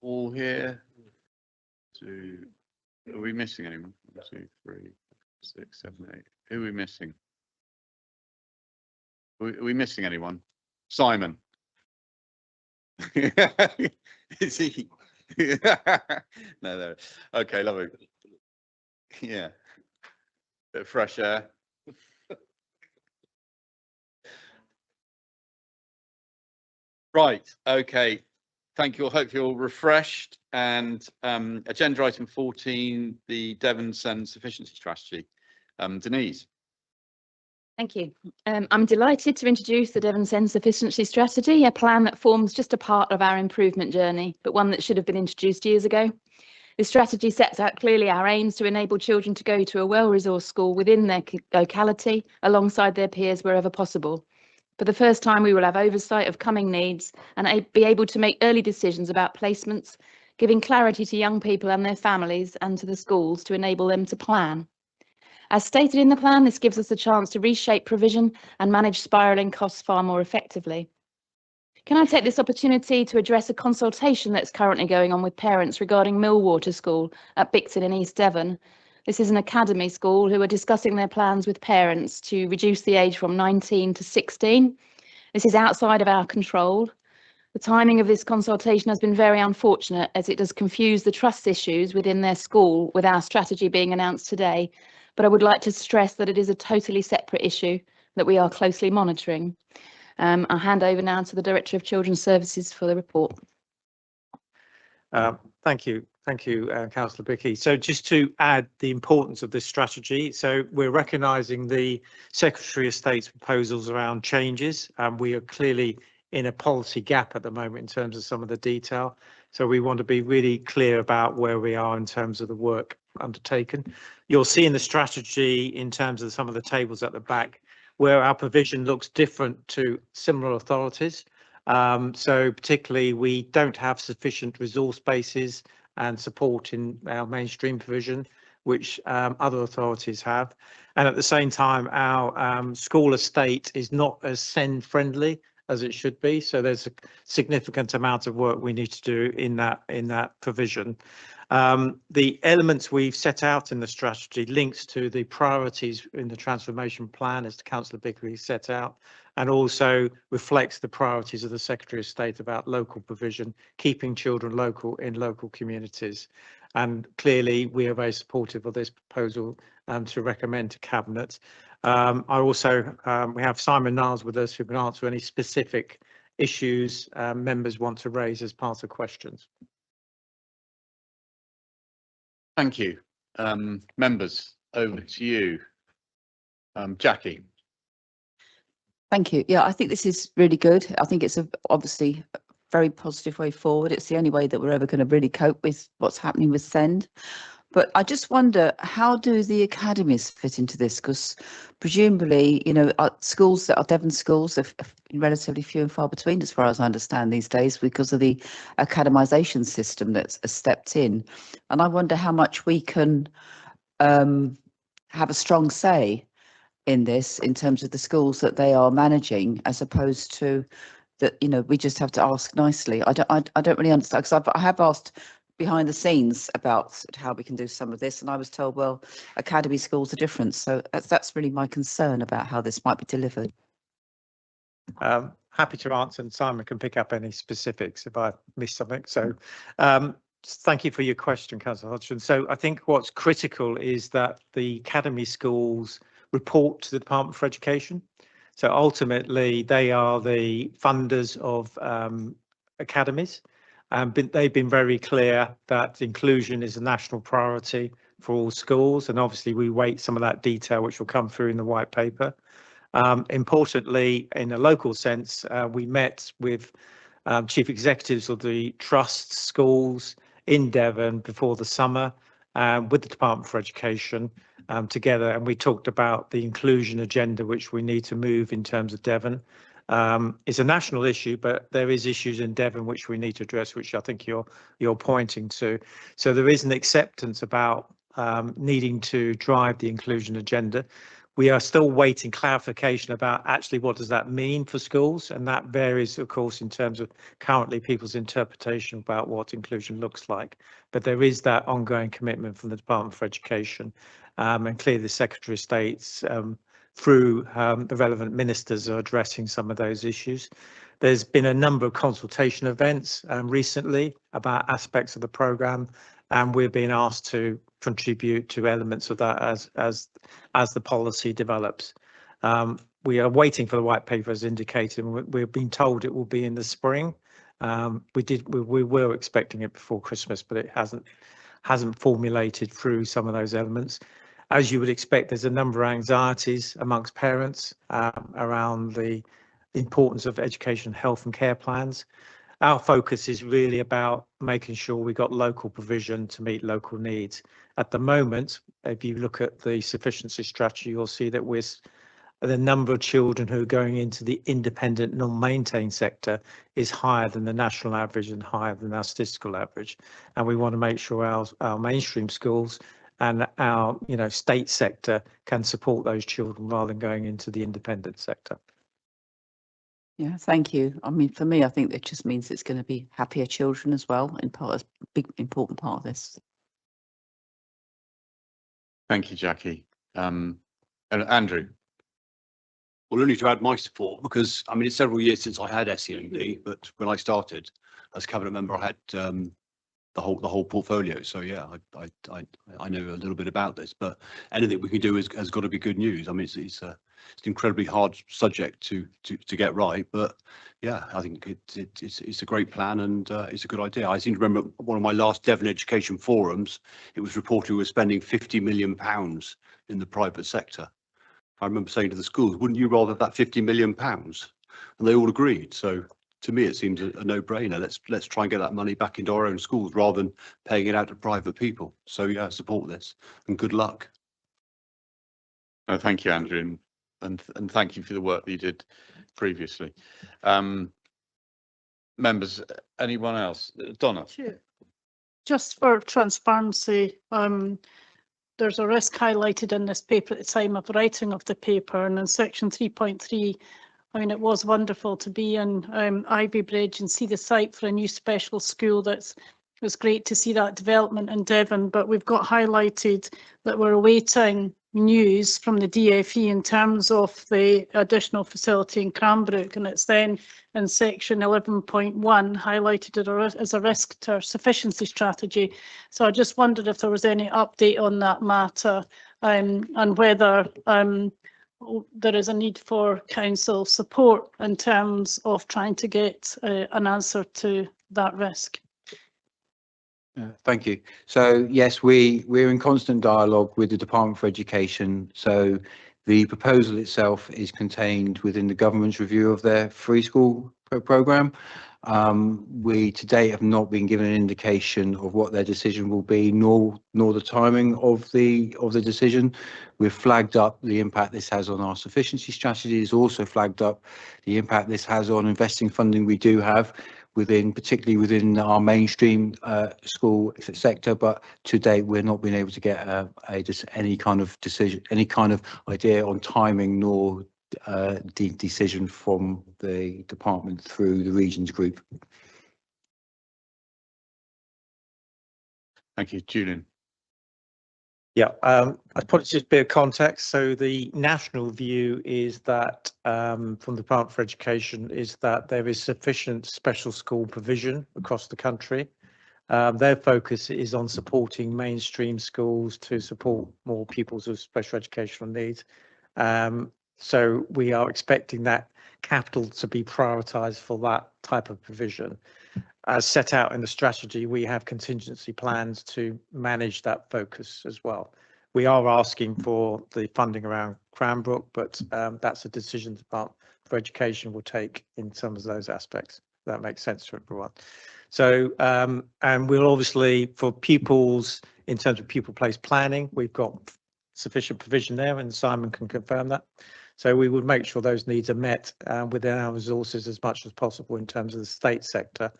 all here? Are we missing anyone? 1, 2, 3, 6, 7, 8. Who are we missing? Are we missing anyone? Simon. Is he? No, there. Okay, lovely. Yeah. Bit of fresh air. Right. Okay. Thank you. I hope you're refreshed. And agenda item 14, the Devon Send Sufficiency Strategy. Denise. Thank you. I'm delighted to introduce the Devon Send Sufficiency Strategy, a plan that forms just a part of our improvement journey, but one that should have been introduced years ago. The strategy sets out clearly our aims to enable children to go to a well-resourced school within their locality, alongside their peers wherever possible. For the first time, we will have oversight of coming needs and be able to make early decisions about placements, giving clarity to young people and their families and to the schools to enable them to plan. As stated in the plan, this gives us a chance to reshape provision and manage spiralling costs far more effectively. Can I take this opportunity to address a consultation that's currently going on with parents regarding Millwater School at Bicton in East Devon? This is an academy school who are discussing their plans with parents to reduce the age from 19 to 16. This is outside of our control. The timing of this consultation has been very unfortunate, as it does confuse the trust issues within their school with our strategy being announced today. But I would like to stress that it is a totally separate issue that we are closely monitoring. I'll hand over now to the Director of Children's Services for the report. Thank you. Thank you, Councillor Bickey. So just to add the importance of this strategy, so we're recognising the Secretary of State's proposals around changes, and we are clearly in a policy gap at the moment in terms of some of the detail. So we want to be really clear about where we are in terms of the work undertaken. You'll see in the strategy, in terms of some of the tables at the back, where our provision looks different to similar authorities. So particularly, we don't have sufficient resource bases and support in our mainstream provision, which other authorities have. And at the same time, our school estate is not as SEND friendly as it should be. So there's a significant amount of work we need to do in that provision. The elements we've set out in the strategy links to the priorities in the transformation plan, as Councillor Bickley set out, and also reflects the priorities of the Secretary of State about local provision, keeping children local in local communities. And clearly, we are very supportive of this proposal to recommend to Cabinet. We have Simon Niles with us, who can answer any specific issues members want to raise as part of questions. Thank you. Members, over to you. Jackie. Thank you. Yeah, I think this is really good. I think it's obviously a very positive way forward. It's the only way that we're ever going to really cope with what's happening with SEND. But I just wonder, how do the academies fit into this? Because presumably, you know, schools that are Devon schools are relatively few and far between, as far as I understand these days, because of the academisation system that's stepped in. And I wonder how much we can have a strong say in this, in terms of the schools that they are managing, as opposed to that, you know, we just have to ask nicely. I don't really understand, because I have asked behind the scenes about how we can do some of this, and I was told, well, academy schools are different. So that's really my concern about how this might be delivered. Happy to answer, and Simon can pick up any specifics if I missed something. So thank you for your question, Councillor Hodgson. So I think what's critical is that the academy schools report to the Department for Education. So ultimately, they are the funders of academies. They've been very clear that inclusion is a national priority for all schools, and obviously we wait some of that detail which will come through in the white paper. Importantly, in a local sense, we met with chief executives of the trust schools in Devon before the summer with the Department for Education together, and we talked about the inclusion agenda which we need to move in terms of Devon. It's a national issue, but there is issues in Devon which we need to address, which I think you're pointing to. So there is an acceptance about needing to drive the inclusion agenda. We are still waiting clarification about actually what does that mean for schools, and that varies, of course, in terms of currently people's interpretation about what inclusion looks like. But there is that ongoing commitment from the Department for Education, and clearly the Secretary of State's through the relevant ministers are addressing some of those issues. There's been a number of consultation events recently about aspects of the programme, and we're being asked to contribute to elements of that as the policy develops. We are waiting for the white paper as indicated. We've been told it will be in the spring. We were expecting it before Christmas, but it hasn't formulated through some of those elements. As you would expect, there's a number of anxieties amongst parents around the importance of education, health and care plans. Our focus is really about making sure we got local provision to meet local needs. At the moment, if you look at the sufficiency strategy, you'll see that the number of children who are going into the independent non-maintained sector is higher than the national average and higher than our statistical average. And we want to make sure our mainstream schools and our state sector can support those children rather than going into the independent sector. Yeah, thank you. I mean, for me, I think it just means it's going to be happier children as well, and part of big important part of this. Thank you, Jackie. And Andrew. Well, only to add my support, because I mean, it's several years since I had SEND, but when I started as cabinet member, I had the whole portfolio. So yeah, I know a little bit about this, but anything we can do has got to be good news. I mean, it's an incredibly hard subject to get right, but yeah, I think it's a great plan and it's a good idea. I seem to remember one of my last Devon education forums, it was reported we were spending £50 million in the private sector. I remember saying to the schools, wouldn't you rather have that £50 million? And they all agreed. So to me, it seems a no-brainer. Let's try and get that money back into our own schools rather than paying it out to private people. So yeah, support this and good luck. Oh, thank you, Andrew, and thank you for the work that you did previously. Members, anyone else? Donna. Sure. Just for transparency, there's a risk highlighted in this paper at the time of writing of the paper, and in section 3.3, I mean, it was wonderful to be in Ivy Bridge and see the site for a new special school. It was great to see that development in Devon, but we've got highlighted that we're awaiting news from the DFE in terms of the additional facility in Cranbrook, and it's then in section 11.1 highlighted as a risk to our sufficiency strategy. So I just wondered if there was any update on that matter, and whether there is a need for council support in terms of trying to get an answer to that risk. Thank you. So yes, we're in constant dialogue with the Department for Education. So the proposal itself is contained within the government's review of their free school programme. We to date have not been given an indication of what their decision will be, nor the timing of the decision. We've flagged up the impact this has on our sufficiency strategy. It's also flagged up the impact this has on investing funding we do have particularly within our mainstream school sector, but to date we're not being able to get any kind of decision, any kind of idea on timing, nor the decision from the department through the regions group. Thank you, Julian. Yeah, I'd probably just a bit of context. So the national view is that from the Department for Education is that there is sufficient special school provision across the country. Their focus is on supporting mainstream schools to support more pupils with special educational needs. So we are expecting that capital to be prioritised for that type of provision. As set out in the strategy, we have contingency plans to manage that focus as well. We are asking for the funding around Cranbrook, but that's a decision the Department for Education will take in some of those aspects. That makes sense to everyone. So, and we'll obviously, for pupils, in terms of pupil-placed planning, we've got sufficient provision there, and Simon can confirm that. So we would make sure those needs are met within our resources as much as possible in terms of the state sector.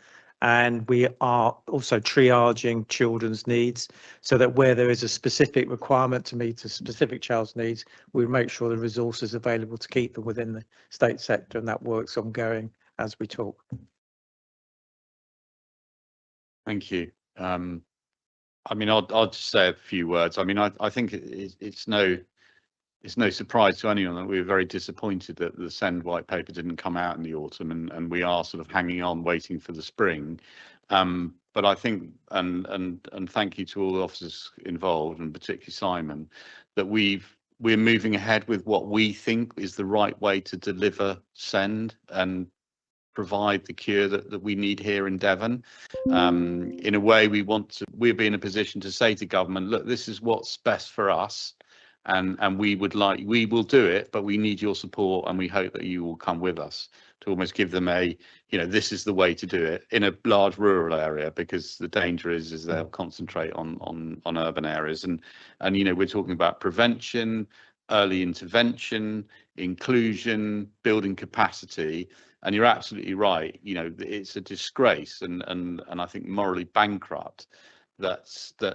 And we are also triaging children's needs so that where there is a specific requirement to meet a specific child's needs, we make sure the resources available to keep them within the state sector, and that work's ongoing as we talk. Thank you. I mean, I'll just say a few words. I mean, I think it's no surprise to anyone that we were very disappointed that the SEND white paper didn't come out in the autumn, and we are sort of hanging on, waiting for the spring. But I think, and thank you to all the officers involved, and particularly Simon, that we're moving ahead with what we think is the right way to deliver SEND and provide the cure that we need here in Devon. In a way, we'll be in a position to say to government, look, this is what's best for us, and we will do it, but we need your support, and we hope that you will come with us to almost give them this is the way to do it in a large rural area, because the danger is they'll concentrate on urban areas, and we're talking about prevention, early intervention, inclusion, building capacity. And you're absolutely right. It's a disgrace and I think morally bankrupt that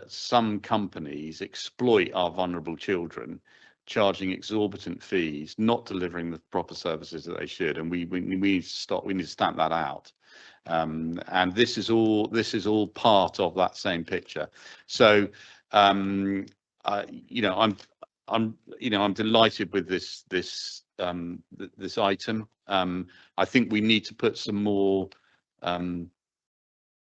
some companies exploit our vulnerable children, charging exorbitant fees, not delivering the proper services that they should. And we need to stop. We need to stamp that out. And this is all part of that same picture. So I'm delighted with this item. I think we need to put some more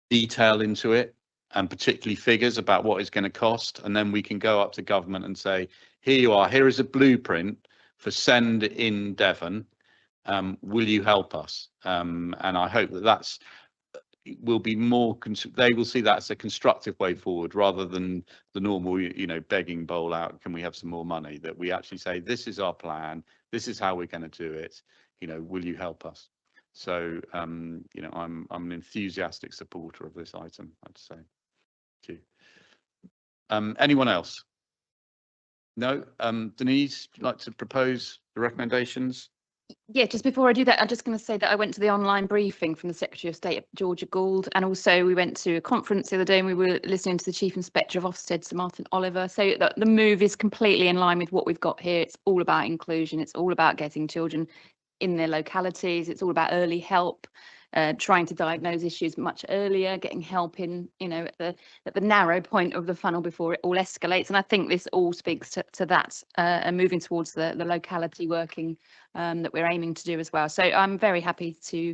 detail into it, and particularly figures about what it's going to cost, and then we can go up to government and say, here you are, here is a blueprint for SEND in Devon. Will you help us? And I hope that will be more, they will see that as a constructive way forward, rather than the normal, begging bowl out, can we have some more money? That we actually say, this is our plan, this is how we're going to do it, will you help us? So, I'm an enthusiastic supporter of this item, I'd say. Thank you. Anyone else? No? Denise, would you like to propose the recommendations? Yeah, just before I do that, I'm just going to say that I went to the online briefing from the Secretary of State, Georgia Gould, and also we went to a conference the other day and we were listening to the Chief Inspector of Ofsted, Sir Martin Oliver. So the move is completely in line with what we've got here. It's all about inclusion. It's all about getting children in their localities. It's all about early help, trying to diagnose issues much earlier, getting help in, at the narrow point of the funnel before it all escalates. And I think this all speaks to that, and moving towards the locality working that we're aiming to do as well. So I'm very happy to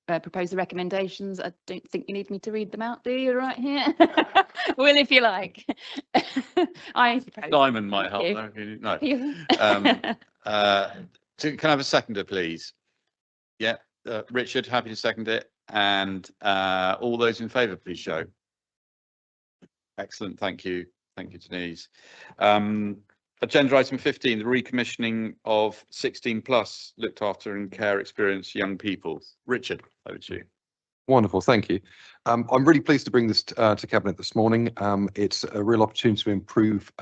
propose the recommendations. I don't think you need me to read them out, do you? Right here. Well, if you like. I suppose. Simon might help. You. No. So can I have a seconder, please? Yeah, Richard, happy to second it. And all those in favour, please show. Excellent, thank you. Thank you, Denise. Agenda item 15, the recommissioning of 16+ looked after and care experienced young people. Richard, over to you. Wonderful, thank you. I'm really pleased to bring this to Cabinet this morning. It's a real opportunity to improve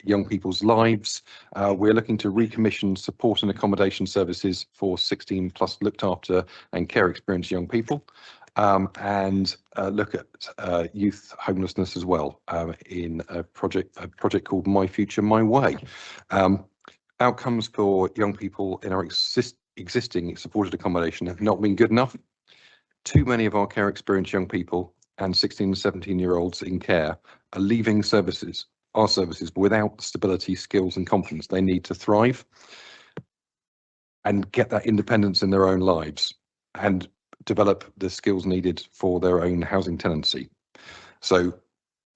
young people's lives. We're looking to recommission support and accommodation services for 16+ looked after and care experienced young people, and look at youth homelessness as well in a project called My Future, My Way. Outcomes for young people in our existing supported accommodation have not been good enough. Too many of our care experienced young people and 16 and 17-year-olds in care are leaving our services without the stability, skills and confidence they need to thrive and get that independence in their own lives and develop the skills needed for their own housing tenancy. So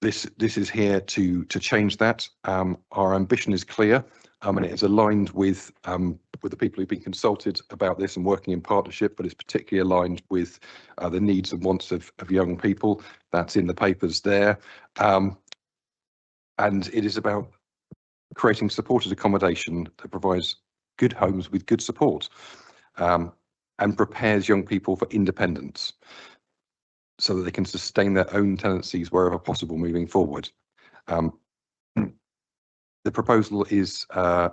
this is here to change that. Our ambition is clear, and it is aligned with the people who've been consulted about this and working in partnership, but it's particularly aligned with the needs and wants of young people. That's in the papers there. And it is about creating supported accommodation that provides good homes with good support, and prepares young people for independence so that they can sustain their own tenancies wherever possible moving forward. The proposal is the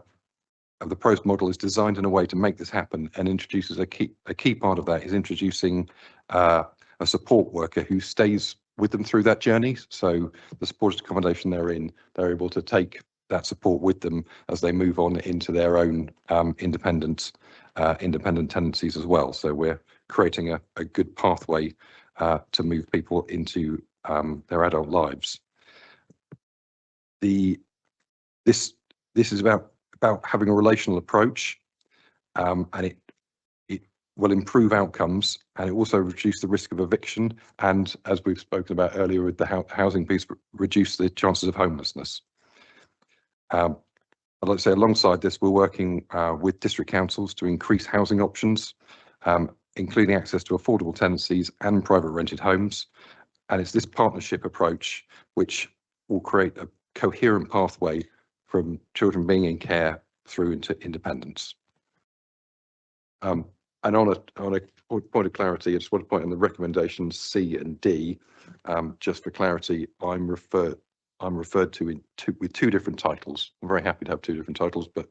proposed model is designed in a way to make this happen, and introduces a key part of that is introducing a support worker who stays with them through that journey. So the supported accommodation they're in, they're able to take that support with them as they move on into their own independent tenancies as well. So we're creating a good pathway to move people into their adult lives. This is about having a relational approach, and it will improve outcomes, and it also reduce the risk of eviction, and as we've spoken about earlier with the housing piece, reduce the chances of homelessness. I'd like to say alongside this, we're working with district councils to increase housing options, including access to affordable tenancies and private rented homes. And it's this partnership approach which will create a coherent pathway from children being in care through into independence. And on a point of clarity, I just want to point on the recommendations C and D. Just for clarity, I'm referred to with two different titles. I'm very happy to have two different titles, but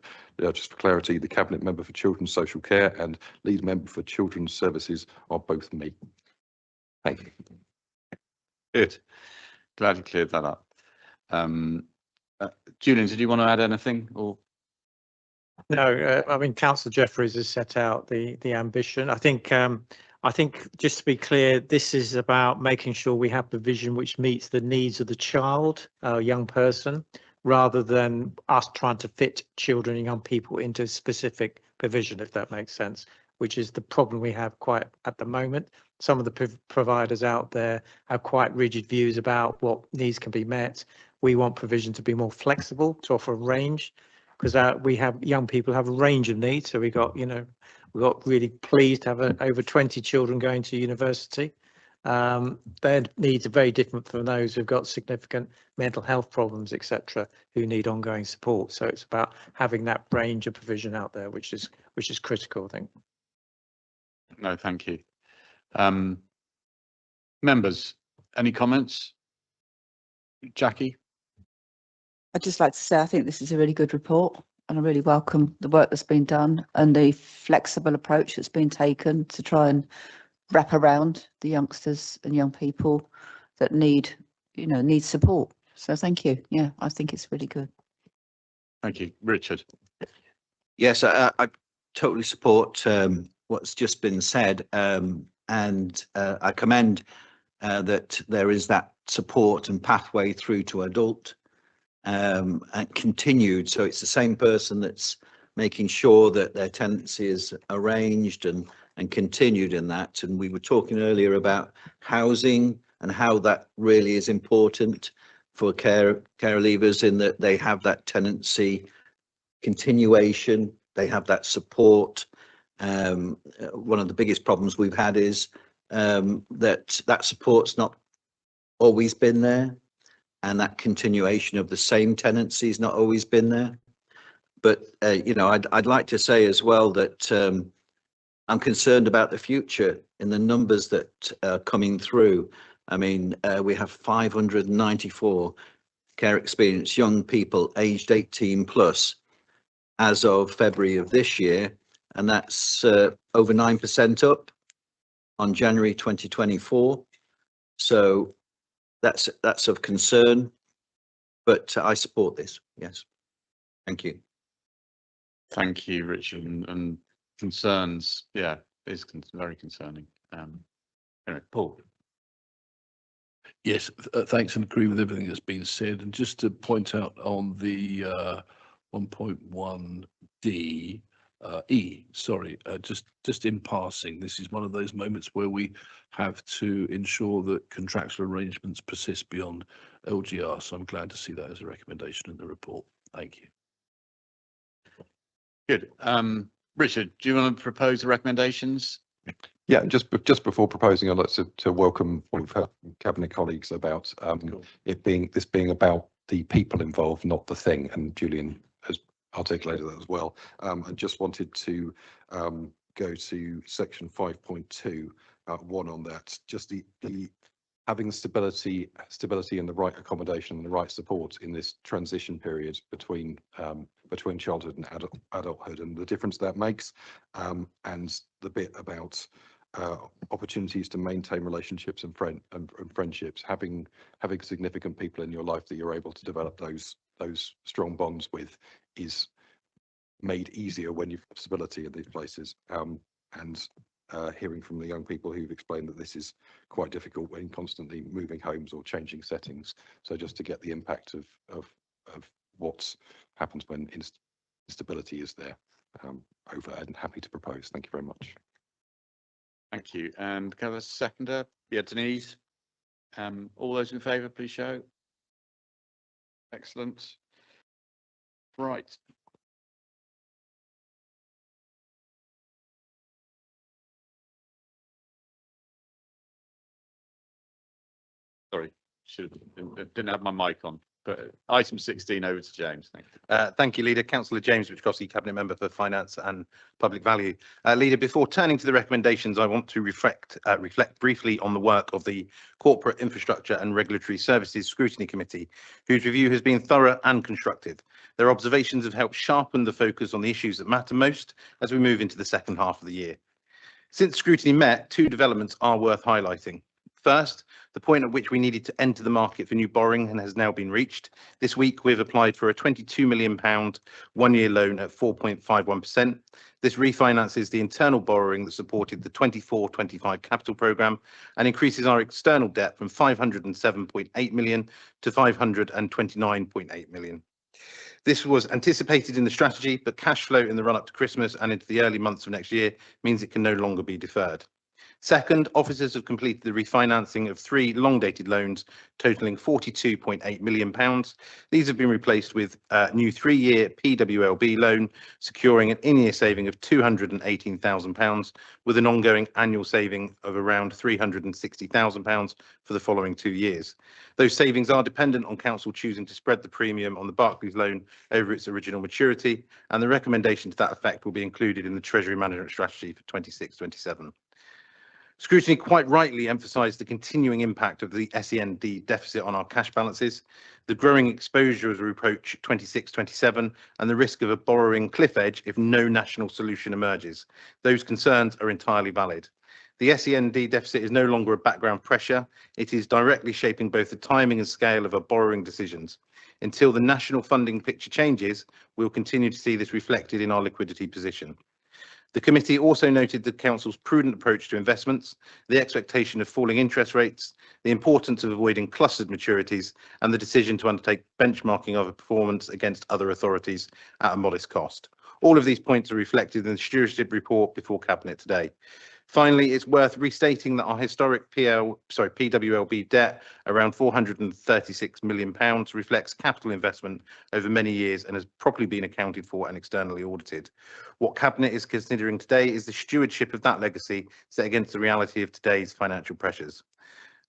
just for clarity, the Cabinet Member for Children's Social Care and Lead Member for Children's Services are both me. Thank you. Good. Glad you cleared that up. Julian, did you want to add anything? Or No, I mean, Councillor Jeffries has set out the ambition. I think just to be clear, this is about making sure we have provision which meets the needs of the child, young person, rather than us trying to fit children and young people into specific provision, if that makes sense, which is the problem we have quite at the moment. Some of the providers out there have quite rigid views about what needs can be met. We want provision to be more flexible, to offer a range, because we have young people have a range of needs. So we got really pleased to have over 20 children going to university. Their needs are very different from those who've got significant mental health problems, etc., who need ongoing support. So it's about having that range of provision out there, which is critical, I think. no, thank you. Members, any comments? Jackie? I'd just like to say I think this is a really good report, and I really welcome the work that's been done and the flexible approach that's been taken to try and wrap around the youngsters and young people that need support. So thank you. Yeah, I think it's really good. Thank you. Richard? Yes, I totally support what's just been said, and I commend that there is that support and pathway through to adult and continued. So it's the same person that's making sure that their tenancy is arranged and continued in that. And we were talking earlier about housing and how that really is important for care leavers, in that they have that tenancy continuation, they have that support. One of the biggest problems we've had is that support's not always been there, and that continuation of the same tenancy has not always been there. But I'd like to say as well that I'm concerned about the future in the numbers that are coming through. I mean, we have 594 care experienced young people aged 18 plus as of February of this year, and that's over 9% up on January 2024. So that's of concern, but I support this. Yes, thank you. Thank you, Richard. And concerns, yeah, is very concerning. Anyway, Paul? Yes, thanks, and agree with everything that's been said. And just to point out on the 1.1D, just in passing, this is one of those moments where we have to ensure that contractual arrangements persist beyond LGR. So I'm glad to see that as a recommendation in the report. Thank you. Good. Richard, do you want to propose the recommendations? Yeah, just before proposing, I'd like to welcome what we've heard from Cabinet colleagues about this being about the people involved, not the thing. And Julian has articulated that as well. I just wanted to go to section 5.2, one on that. Just the having stability and the right accommodation and the right support in this transition period between childhood and adulthood, and the difference that makes, and the bit about opportunities to maintain relationships and friendships, having significant people in your life that you're able to develop those strong bonds with is made easier when you've got stability in these places. And hearing from the young people who've explained that this is quite difficult when constantly moving homes or changing settings. So just to get the impact of what happens when instability is there, over and happy to propose. Thank you very much. Thank you. And can I have a seconder? Yeah, Denise. All those in favour, please show. Excellent. Right. Sorry, didn't have my mic on. But item 16 over to James. Thank you. Thank you, Leader. Councillor James Witchkowski, Cabinet Member for Finance and Public Value. Leader, before turning to the recommendations, I want to reflect briefly on the work of the Corporate Infrastructure and Regulatory Services Scrutiny Committee, whose review has been thorough and constructive. Their observations have helped sharpen the focus on the issues that matter most as we move into the second half of the year. Since scrutiny met, two developments are worth highlighting. First, the point at which we needed to enter the market for new borrowing has now been reached. This week, we've applied for a £22 million one-year loan at 4.51%. This refinances the internal borrowing that supported the 24-25 capital programme and increases our external debt from 507.8 million to 529.8 million. This was anticipated in the strategy, but cash flow in the run-up to Christmas and into the early months of next year means it can no longer be deferred. Second, officers have completed the refinancing of three long-dated loans totalling £42.8 million. These have been replaced with a new 3-year PWLB loan, securing an in-year saving of £218,000 with an ongoing annual saving of around £360,000 for the following 2 years. Those savings are dependent on council choosing to spread the premium on the Barclays loan over its original maturity, and the recommendation to that effect will be included in the Treasury Management Strategy for 26-27. Scrutiny quite rightly emphasised the continuing impact of the SEND deficit on our cash balances, the growing exposure as we approach 26-27, and the risk of a borrowing cliff edge if no national solution emerges. Those concerns are entirely valid. The SEND deficit is no longer a background pressure. It is directly shaping both the timing and scale of our borrowing decisions. Until the national funding picture changes, we'll continue to see this reflected in our liquidity position. The committee also noted the council's prudent approach to investments, the expectation of falling interest rates, the importance of avoiding clustered maturities, and the decision to undertake benchmarking of a performance against other authorities at a modest cost. All of these points are reflected in the stewardship report before Cabinet today. Finally, it's worth restating that our historic PWLB debt, around £436 million, reflects capital investment over many years and has properly been accounted for and externally audited. What Cabinet is considering today is the stewardship of that legacy set against the reality of today's financial pressures.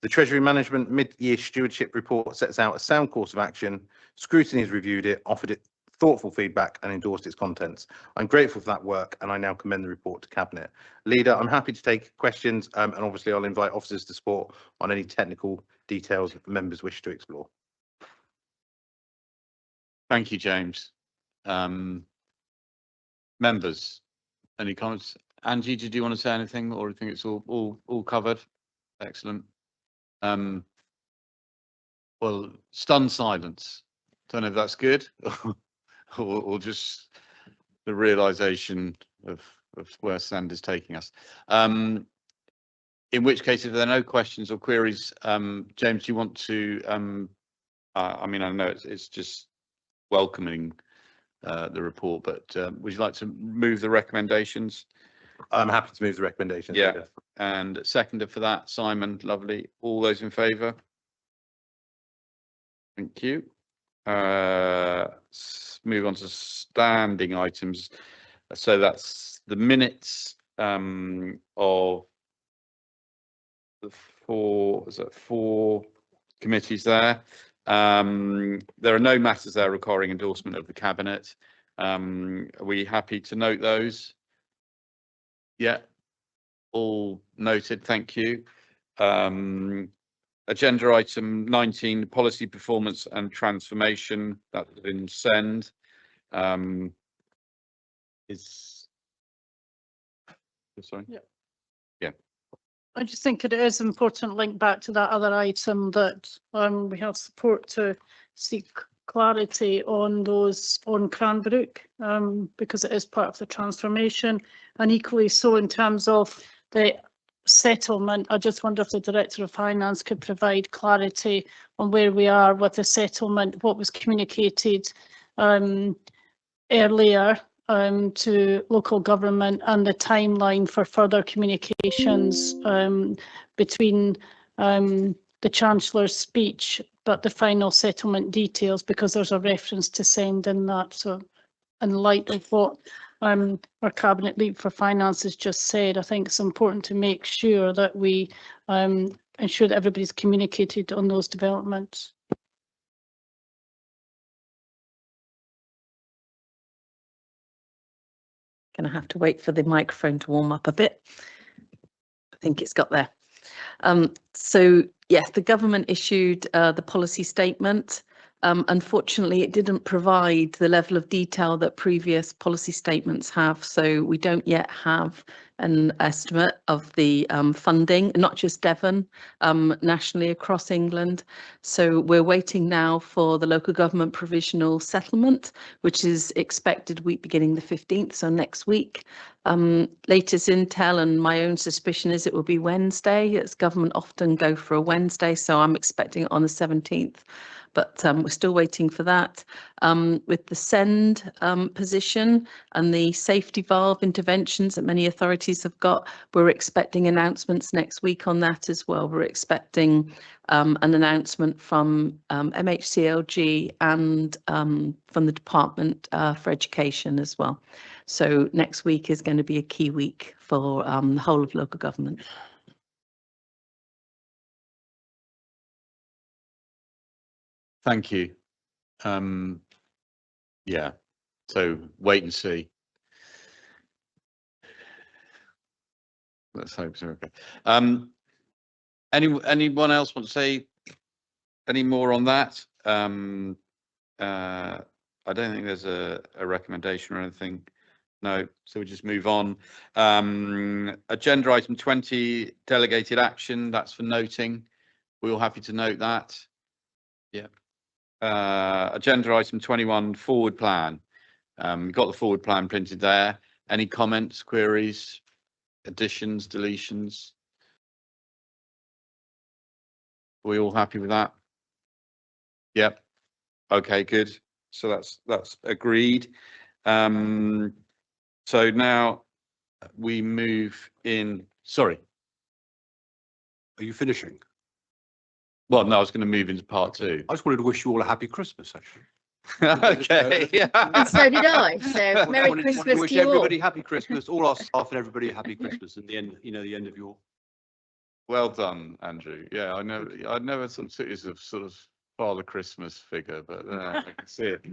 The Treasury Management Mid-Year Stewardship Report sets out a sound course of action. Scrutiny has reviewed it, offered it thoughtful feedback and endorsed its contents. I'm grateful for that work and I now commend the report to Cabinet. Leader, I'm happy to take questions and obviously I'll invite officers to support on any technical details that members wish to explore. Thank you, James. Members, any comments? Angie, did you want to say anything or do you think it's all covered? Excellent. Well, stunned silence. Don't know if that's good. Or just the realization of where SEND is taking us. In which case, if there are no questions or queries, James, do you want to, I mean, I know it's just welcoming the report, but would you like to move the recommendations? I'm happy to move the recommendations. Yeah, Leader. and seconder for that, Simon, lovely. All those in favour? Thank you. Move on to standing items. So that's the minutes of the four committees there. There are no matters there requiring endorsement of the Cabinet. Are we happy to note those? Yeah, all noted. Thank you. Agenda item 19, policy performance and transformation. That's been SEND. Sorry. Yeah. I just think it is important, link back to that other item that we have support to seek clarity on those on Cranbrook, because it is part of the transformation, and equally so in terms of the settlement. I just wonder if the Director of Finance could provide clarity on where we are with the settlement, what was communicated earlier to local government, and the timeline for further communications between the Chancellor's speech, but the final settlement details, because there's a reference to send in that. So in light of what our Cabinet Lead for Finance has just said, I think it's important to make sure that we ensure that everybody's communicated on those developments. Going to have to wait for the microphone to warm up a bit. I think it's got there. So yes, the government issued the policy statement. Unfortunately, it didn't provide the level of detail that previous policy statements have. So we don't yet have an estimate of the funding, not just Devon, nationally across England. So we're waiting now for the local government provisional settlement, which is expected week beginning the 15th, so next week. Latest intel and my own suspicion is it will be Wednesday, as government often go for a Wednesday, so I'm expecting it on the 17th. But we're still waiting for that. With the SEND position and the safety valve interventions that many authorities have got, we're expecting announcements next week on that as well. We're expecting an announcement from MHCLG and from the Department for Education as well. So next week is going to be a key week for the whole of local government. Thank you. Yeah, so wait and see. Let's hope so. Okay. Anyone else want to say any more on that? I don't think there's a recommendation or anything. No, so we just move on. Agenda item 20, delegated action. That's for noting. We're all happy to note that. Yeah. Agenda item 21, forward plan. We've got the forward plan printed there. Any comments, queries, additions, deletions? Are we all happy with that? Yep. Okay, good. So that's agreed. So now we move in. Sorry. Are you finishing? Well, no, I was going to move into part 2. I just wanted to wish you all a happy Christmas, actually. Okay. Yeah. And so did I. So Merry wanted Christmas to to wish you all. everybody happy Christmas, all our staff and everybody a happy Christmas, and the end, the end of your. Well done, Andrew. Yeah, I know. I never sort of took you as a sort of Father Christmas figure, but I can see it.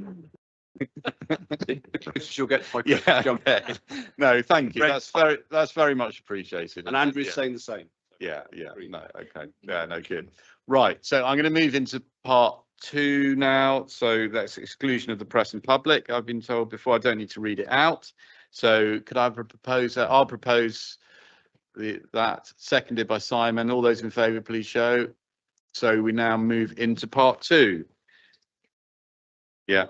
You'll get my Yeah. jump. No, thank you. That's very much appreciated. And Andrew's Yeah. saying the same. Yeah. No, okay. Yeah, no, good. Right. So I'm going to move into part 2 now. So that's exclusion of the press and public. I've been told before I don't need to read it out. So could I have a proposer? I'll propose that, seconded by Simon. All those in favour, please show. So we now move into part 2. Yeah.